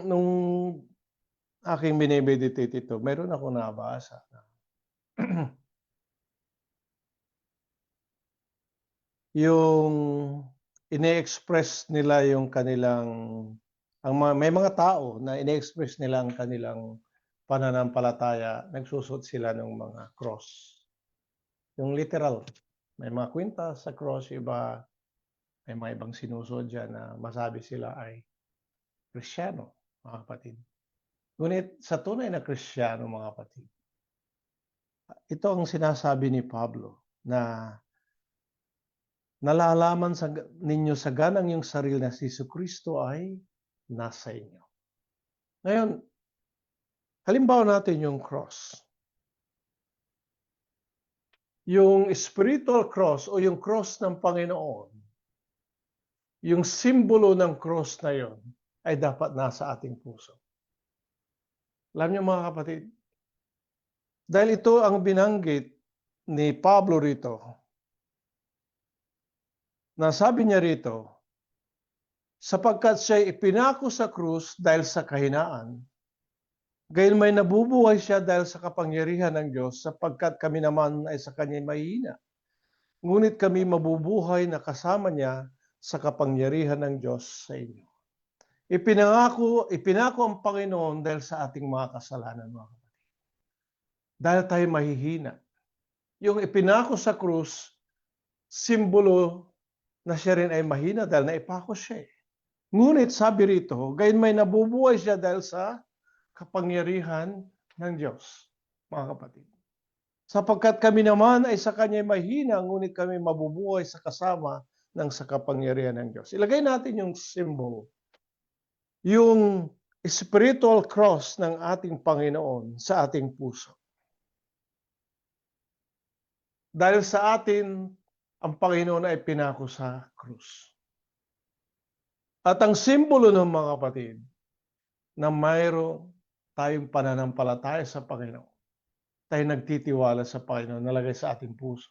Nung aking minimeditate ito, meron ako nabasa na yung ine-express nila yung kanilang may mga tao na ine-express nila ang kanilang pananampalataya, nagsusot sila ng mga cross. Yung literal, may mga kwintas sa cross, iba may mga ibang sinusuot diyan na masabi sila ay Kristiyano, mga kapatid. Ngunit sa tunay na Kristiyano, mga kapatid, ito ang sinasabi ni Pablo na nalalaman ninyo sa ganang yung sarili na si Jesucristo ay nasa inyo. Ngayon, halimbawa natin yung cross. Yung spiritual cross o yung cross ng Panginoon, yung simbolo ng cross na yon ay dapat nasa ating puso. Alam niyo mga kapatid, dahil ito ang binanggit ni Pablo rito, na sabi niya rito, sapagkat siya ipinako sa krus dahil sa kahinaan, gayon may nabubuhay siya dahil sa kapangyarihan ng Diyos, sapagkat kami naman ay sa Kanya mahihina. Ngunit kami mabubuhay na kasama niya sa kapangyarihan ng Diyos sa inyo. Ipinako ang Panginoon dahil sa ating mga kasalanan, mga kapatid. Dahil tayo mahihina. Yung ipinako sa krus, simbolo na siya rin ay mahina dahil naipako siya. Ngunit sabi rito, gayon may nabubuhay siya dahil sa kapangyarihan ng Diyos, mga kapatid. Sapagkat kami naman ay sa Kanya mahina, ngunit kami mabubuhay sa kasama ng sa kapangyarihan ng Diyos. Ilagay natin yung symbol, yung spiritual cross ng ating Panginoon sa ating puso. Dahil sa atin, ang Panginoon ay pinako sa krus. At ang simbolo ng mga kapatid, na mayroon tayong pananampalataya sa Panginoon, tayo nagtitiwala sa Panginoon, nalagay sa ating puso,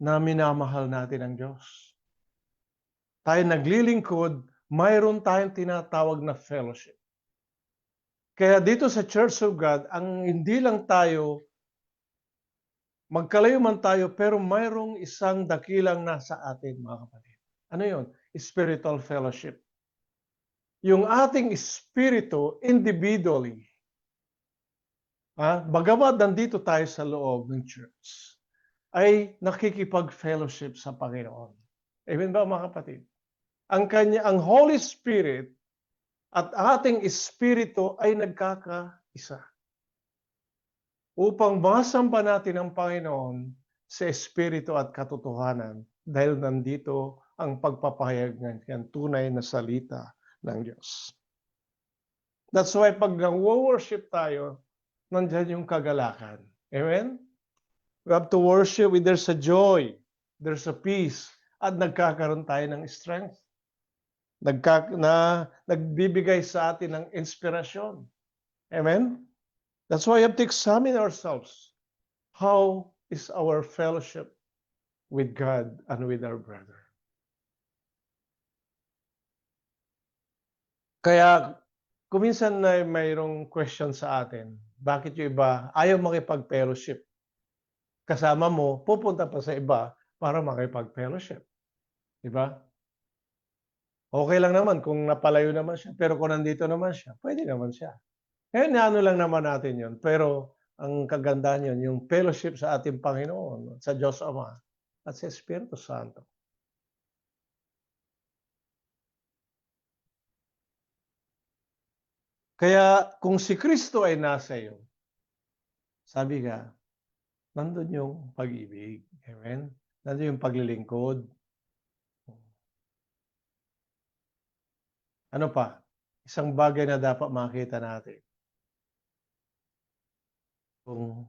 na minamahal natin ang Diyos. Tayo naglilingkod, mayroon tayong tinatawag na fellowship. Kaya dito sa Church of God, ang hindi lang tayo, magkalayo man tayo, pero mayroong isang dakilang nasa atin, mga kapatid. Ano yun? Spiritual fellowship. Yung ating espiritu individually, bagamat nandito tayo sa loob ng church, ay nakikipag-fellowship sa Panginoon. Amen ba, mga kapatid? Ang Holy Spirit at ating espiritu ay nagkakaisa upang masamba natin ang Panginoon sa espiritu at katotohanan dahil nandito ang pagpapahayag ng tunay na salita ng Diyos. That's why pag nag-worship tayo, nandiyan yung kagalakan. Amen? We have to worship with there's a joy, there's a peace, at nagkakaroon tayo ng strength. Nagbibigay sa atin ng inspirasyon. Amen? That's why we have to examine ourselves. How is our fellowship with God and with our brother? Kaya, kuminsan na mayroong question sa atin, bakit yung iba ayaw makipag-fellowship? Kasama mo, pupunta pa sa iba para makipag-fellowship. Diba? Okay lang naman kung napalayo naman siya, pero kung nandito naman siya, pwede naman siya. Ngayon, ano lang naman natin yun. Pero ang kagandahan yun, yung fellowship sa ating Panginoon, sa Diyos Ama, at sa Espiritu Santo. Kaya kung si Kristo ay nasa iyo, sabi nga, nandun yung pag-ibig. Amen? Nandun yung paglilingkod. Ano pa? Isang bagay na dapat makita natin. Kung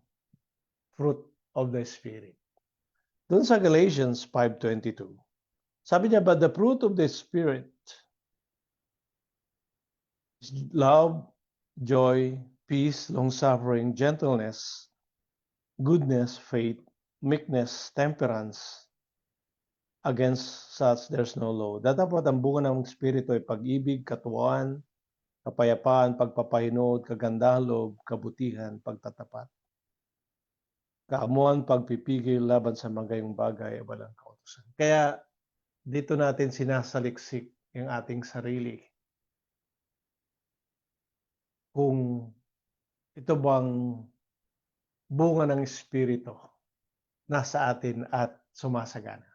fruit of the Spirit. Doon sa Galatians 5:22, sabi niya, but the fruit of the Spirit is love, joy, peace, long-suffering, gentleness, goodness, faith, meekness, temperance. Against such there's no law. Dapat ang bunga ng Espiritu ay pag-ibig, katuwaan, kapayapaan, pagpapahinod, kagandahan loob, kabutihan, pagtatapat. Kaamuan, pagpipigil laban sa magayong bagay ay walang kautusan. Kaya dito natin sinasaliksik yung ating sarili. Kung ito bang bunga ng Espiritu nasa atin at sumasagana.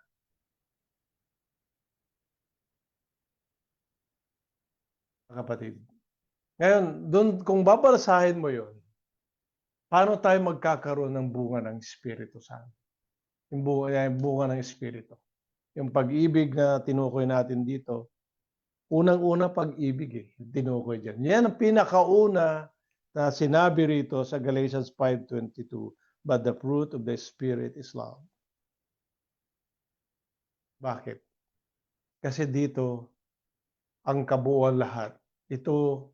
Kapatid. Ngayon, doon kung babalasahin mo yon, paano tayo magkakaroon ng bunga ng Espiritu Santo? Yung bunga ng Espiritu. Yung pag-ibig na tinukoy natin dito, unang-una pag-ibig tinukoy dyan. Yan ang pinakauna na sinabi rito sa Galatians 5:22, but the fruit of the Spirit is love. Bakit? Kasi dito, ang kabuuan lahat, ito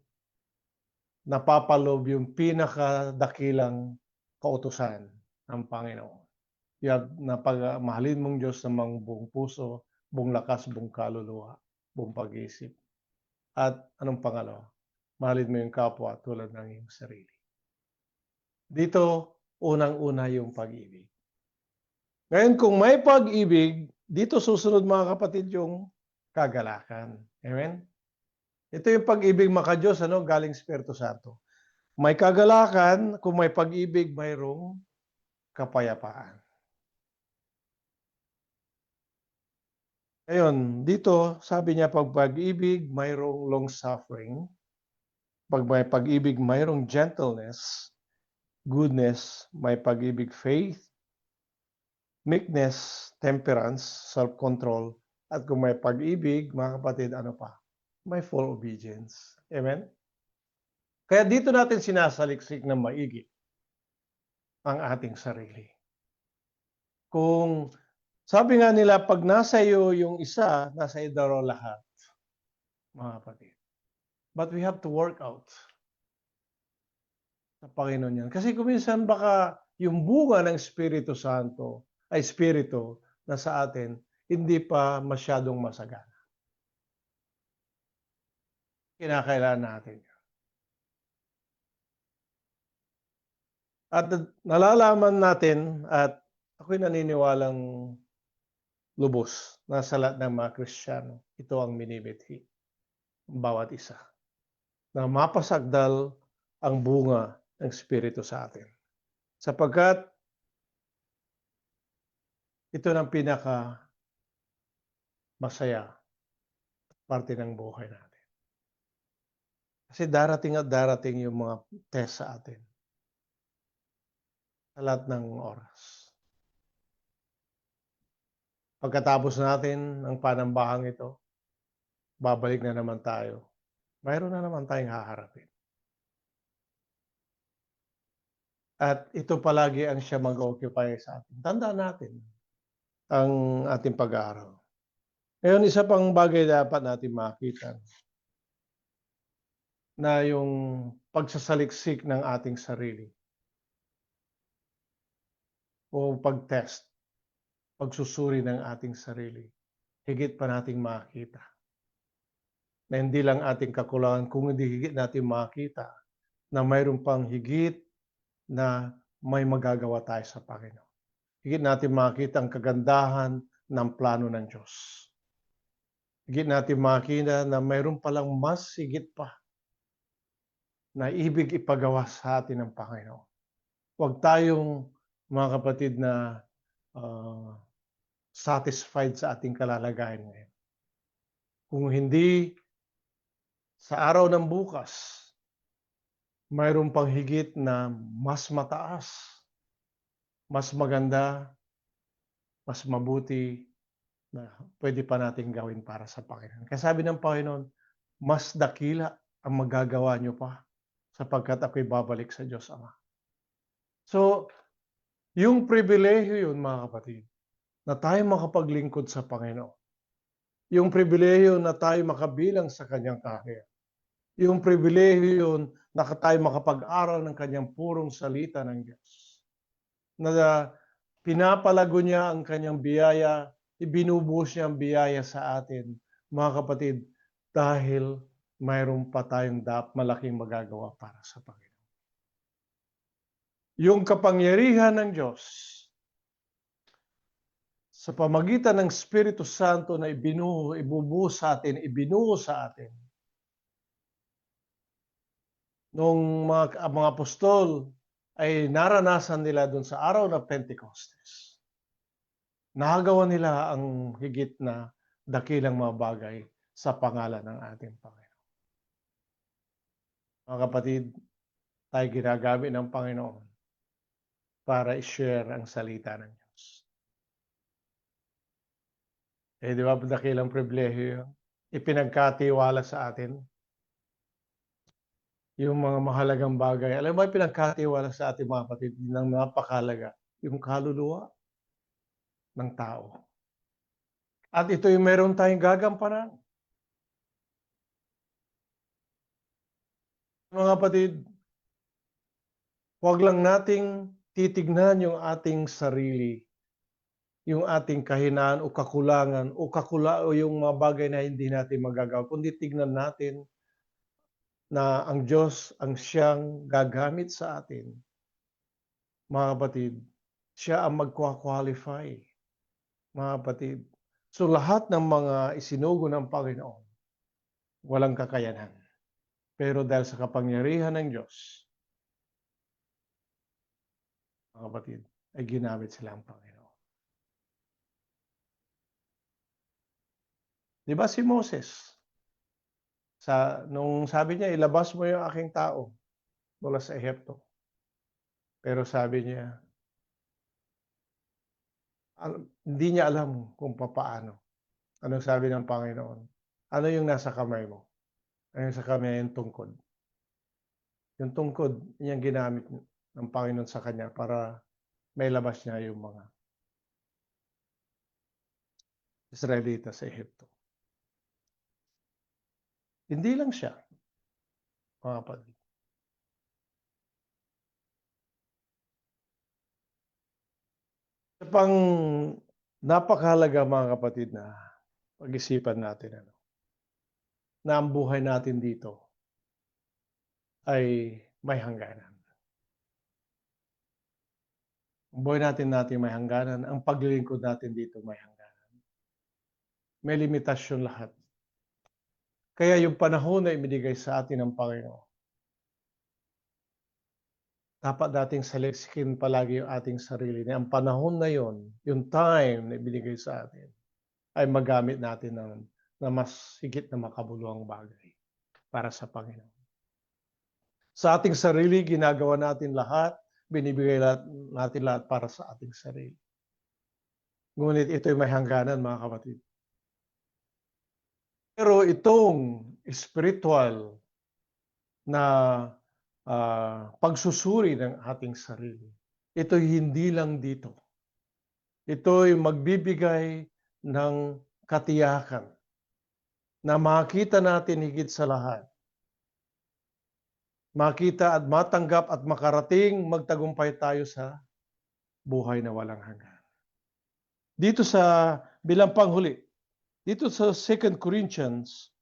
napapaloob yung pinakadakilang kautusan ng Panginoon. Mahalin mong Diyos ng buong puso, buong lakas, buong kaluluwa, buong pag-isip. At anong pangalawa? Mahalin mo yung kapwa tulad ng iyong sarili. Dito, unang-una yung pag-ibig. Ngayon, kung may pag-ibig, dito susunod mga kapatid yung kagalakan. Amen? Ito yung pag-ibig maka-Diyos, galing Espiritu Santo. May kagalakan, kung may pag-ibig, mayroong kapayapaan. Ngayon, dito, sabi niya, pag pag-ibig, mayroong long-suffering. Pag may pag-ibig, mayroong gentleness, goodness, may pag-ibig, faith, meekness, temperance, self-control, at kung may pag-ibig, mga kapatid, ano pa? May full obedience. Amen? Kaya dito natin sinasaliksik na maigi ang ating sarili. Kung sabi nga nila, pag nasa iyo yung isa, nasa iyo daw lahat, mga kapatid. But we have to work out sa Panginoon yan. Kasi kuminsan baka yung bunga ng Espiritu Santo, ay Espiritu na sa atin, hindi pa masyadong masagana. kinakailangan natin. At nalalaman natin at ako'y naniniwalang lubos na sa lahat ng mga Kristiyano, ito ang minimithi, ang bawat isa, na mapasagdal ang bunga ng Espiritu sa atin. Sapagkat ito ng pinaka masaya parte ng buhay natin. Kasi darating at darating yung mga test sa atin. Sa lahat ng oras. Pagkatapos natin ng panambahang ito, babalik na naman tayo. Mayroon na naman tayong haharapin. At ito palagi ang siya mag-occupy sa atin. Tandaan natin ang ating pag-aaral. Ngayon, isa pang bagay dapat natin makita na yung pagsasaliksik ng ating sarili o pag-test, pagsusuri ng ating sarili, higit pa nating makita. Na hindi lang ating kakulangan, kung hindi higit natin makita na mayroon pang higit na may magagawa tayo sa Panginoon. Higit natin makita ang kagandahan ng plano ng Diyos. Higit natin makita na mayroon palang mas higit pa na ibig ipagawa sa atin ng Panginoon. Huwag tayong, mga kapatid, na satisfied sa ating kalalagayan ngayon. Kung hindi sa araw ng bukas, mayroon pang higit na mas mataas, mas maganda, mas mabuti na pwede pa nating gawin para sa Panginoon. Kaya sabi ng Panginoon, mas dakila ang magagawa nyo pa sapagkat ako'y babalik sa Diyos Ama. So, yung pribilehiyo yun, mga kapatid, na tayo makapaglingkod sa Panginoon. Yung pribilehiyo na tayo makabilang sa Kanyang kaharian. Yung pribilehiyo yun na tayo makapag-aral ng Kanyang purong salita ng Diyos. Na pinapalago niya ang Kanyang biyaya, ibinubuhos niya ang biyaya sa atin, mga kapatid, dahil mayroon pa tayong malaking magagawa para sa Panginoon. Yung kapangyarihan ng Diyos sa pamagitan ng Espiritu Santo na ibubuhos sa atin, ibinuhos sa atin. Nung mga apostol ay naranasan nila doon sa araw ng Pentecostes. Nagawa nila ang higit na dakilang mga bagay sa pangalan ng ating Panginoon. Mga kapatid, tayo ginagamit ng Panginoon para i-share ang salita ng Diyos. Di ba, dakilang pribilehiyo, ipinagkatiwala sa atin yung mga mahalagang bagay. Alam mo, ipinagkatiwala sa ating mga kapatid ng napakalaga, yung kaluluwa ng tao. At ito yung meron tayong gagampanan. Mga kapatid, huwag lang nating titignan yung ating sarili, yung ating kahinaan o kakulangan o yung mga bagay na hindi natin magagawa, kundi tignan natin na ang Diyos ang siyang gagamit sa atin. Mga kapatid, siya ang magkwa-qualify. Mga kapatid, so lahat ng mga isinugo ng Panginoon, walang kakayanan. Pero dahil sa kapangyarihan ng Diyos, mga kapatid, ay ginamit sila ang Panginoon. Di ba si Moses? Nung sabi niya, ilabas mo yung aking tao mula sa Ehipto. Pero sabi niya, hindi niya alam kung paano. Anong sabi ng Panginoon? Ano yung nasa kamay mo? Ano yung sa kamay yung tungkod? Yung tungkod, yung ginamit ng Panginoon sa kanya para may labas niya yung mga Israelita sa Ehipto. Hindi lang siya, mga kapatid. Isa pang napakahalaga, mga kapatid, na pag-isipan natin. na ang buhay natin dito ay may hangganan. Ang buhay natin may hangganan, ang paglilingkod natin dito may hangganan. May limitasyon lahat. Kaya yung panahon na ibinigay sa atin ng Panginoon, dapat nating saliksikin palagi yung ating sarili na ang panahon na yon, yung time na ibinigay sa atin, ay magamit natin na mas higit na makabuluhang bagay para sa Panginoon. Sa ating sarili, ginagawa natin lahat, binibigay natin lahat para sa ating sarili. Ngunit ito'y may hangganan, mga kapatid. Pero itong spiritual na pagsusuri ng ating sarili, ito'y hindi lang dito. Ito'y magbibigay ng katiyakan na makita natin higit sa lahat. Makita at matanggap at makarating magtagumpay tayo sa buhay na walang hanggan. Dito sa bilang panghuli, dito sa 2 Corinthians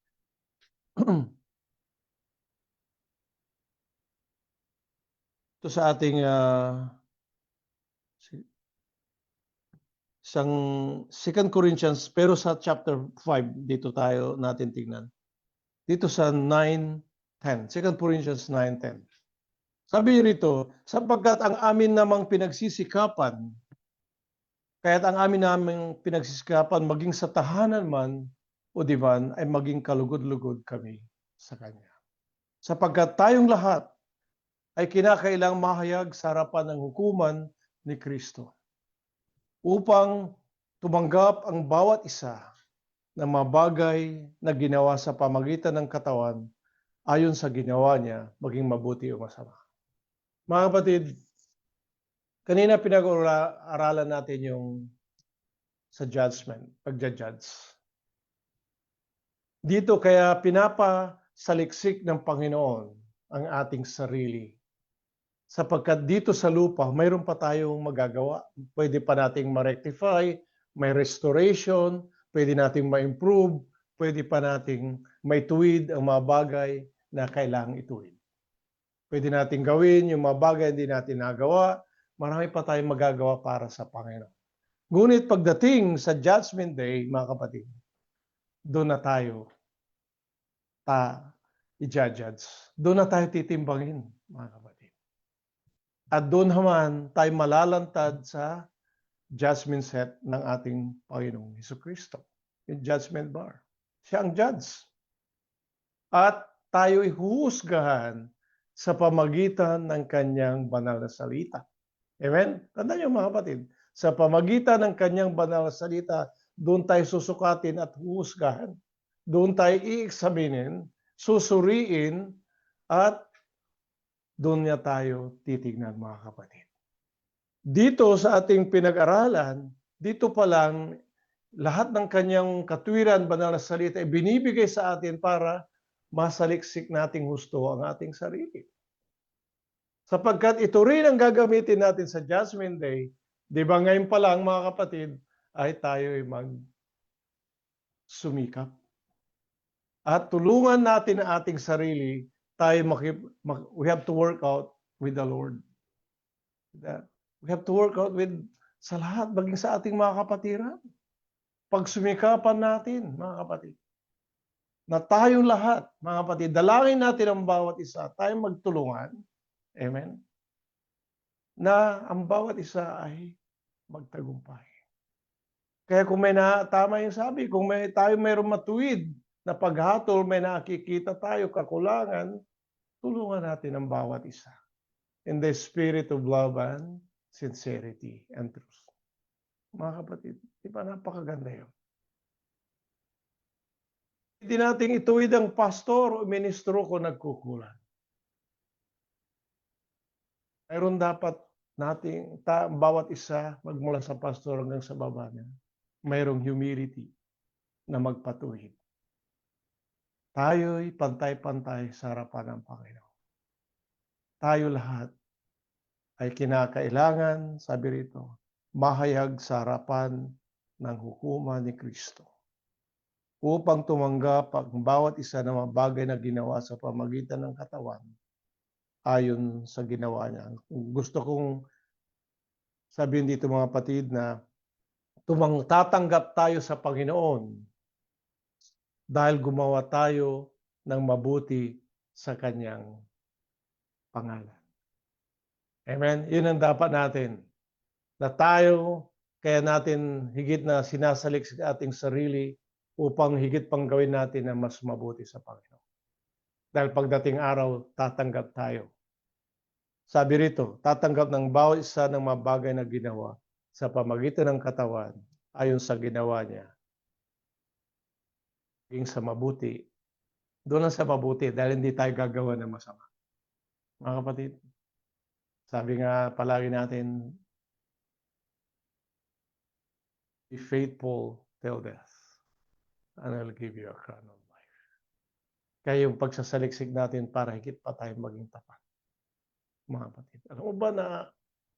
ito sa ating isang 2 Corinthians pero sa chapter 5 dito tayo natin tingnan. Dito sa 9:10, 2 Corinthians 9:10. Sabi rito, sapagkat ang amin namang pinagsisikapan, kaya't ang amin namang pinagsisikapan maging sa tahanan man o divan ay maging kalugod-lugod kami sa Kanya. Sapagkat tayong lahat ay kinakailang mahayag sa harapan ng hukuman ni Kristo upang tumanggap ang bawat isa ng mga bagay na ginawa sa pamagitan ng katawan ayon sa ginawa niya, maging mabuti o masama. Mga kapatid, kanina pinag-aralan natin yung sa judgment, pagja-judge. Dito kaya pinapasaliksik ng Panginoon ang ating sarili. Sapagkat dito sa lupa, mayroon pa tayong magagawa. Pwede pa nating ma-rectify, may restoration, pwede nating ma-improve, pwede pa nating maituwid ang mga bagay na kailangang ituwid. Pwede nating gawin yung mga bagay hindi natin nagawa. Marami pa tayong magagawa para sa Panginoon. Ngunit pagdating sa Judgment Day, mga kapatid, doon na tayo i-judge. Doon na tayo titimbangin, mga kapatid. At doon naman tayo malalantad sa judgment set ng ating Panginoong Hesukristo. Yung judgment bar. Siya ang judge. At tayo ihuhusgahan sa pamagitan ng kanyang banal na salita. Amen? Tandaan niyo mga kapatid, sa pamagitan ng kanyang banal na salita, doon tayo susukatin at huhusgahan. Doon tayo i-examinin, susuriin, at doon niya tayo titignan mga kapatid. Dito sa ating pinag-aralan, dito pa lang lahat ng kanyang katwiran, banal na salita, binibigay sa atin para masaliksik nating husto ang ating sarili. Sapagkat ito rin ang gagamitin natin sa Judgment Day, di ba ngayon pa lang mga kapatid, ay tayo ay sumikap. At tulungan natin ang ating sarili, we have to work out with the Lord. We have to work out with sa lahat, maging sa ating mga kapatiran. Pagsumikapan natin, mga kapatid, na tayong lahat, mga kapatid, dalangin natin ang bawat isa, tayong magtulungan, amen, na ang bawat isa ay magtagumpay. Kaya kung may tama yung sabi, kung tayo mayroong matuwid na paghatol, may nakikita tayo, kakulangan, tulungan natin ang bawat isa. In the spirit of love and sincerity and truth. Mga kapatid, di ba napakaganda yun? Hindi natin ituwid ang pastor o ministro kung nagkukulang. Mayroon dapat nating bawat isa magmula sa pastor hanggang sa baba niya. Mayroong humility na magpatuwid. Tayo'y pantay-pantay sa harapan ng Panginoon. Tayo lahat ay kinakailangan, sabi rito, mahayag sa harapan ng hukuman ni Kristo. upang tumanggap ang bawat isa ng mga bagay na ginawa sa pamamagitan ng katawan ayon sa ginawa niya. Gusto kong sabihin dito mga kapatid na tatanggap tayo sa Panginoon dahil gumawa tayo ng mabuti sa kanyang pangalan. Amen? Yun ang dapat natin. Na tayo, kaya natin higit na sinasaliksik ating sarili upang higit pang gawin natin na mas mabuti sa Panginoon. Dahil pagdating araw, tatanggap tayo. Sabi rito, tatanggap ng bawat isa ng mga bagay na ginawa sa pamagitan ng katawan ayon sa ginawa niya. Yung sa mabuti, doon lang sa mabuti dahil hindi tayo gagawa ng masama. Mga kapatid, sabi nga palagi natin, be faithful till death, and I'll give you a crown of life. Kaya yung pagsasaliksik natin para higit pa tayo maging tapat. Mga kapatid, alam mo ba na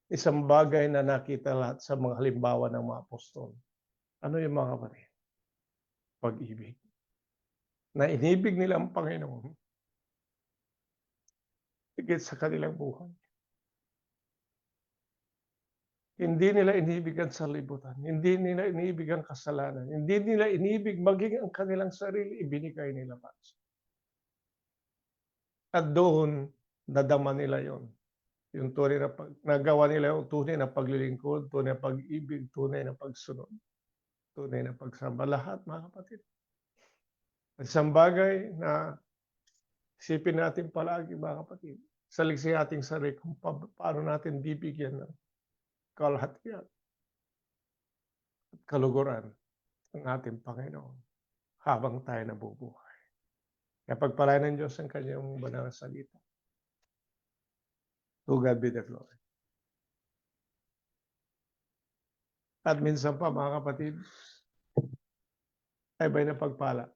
isang bagay na nakita lahat sa mga halimbawa ng mga apostol? Ano yung mga kapatid? Pag-ibig. Na inibig nila ang Panginoon higit sa kanilang buhay. Hindi nila inibig ang sanlibutan. Hindi nila inibig ang kasalanan. Hindi nila inibig maging ang kanilang sarili. Ibinigay nila para sa. At doon, nadama nila yon. Yung tunay na nagawa nila yung tunay na paglilingkod, tunay na pag-ibig, tunay na pagsunod, tunay na pagsamba. Lahat, mga kapatid. Isang bagay na isipin natin palagi, mga kapatid. Saliksik ating sarili kung paano natin bibigyan ng kalahatian at kaluguran ng ating Panginoon habang tayo nabubuhay. Kaya pagpalain ng Diyos ang kanyang banal na salita. To God be the glory. At minsan pa, mga kapatid, ay na pagpala.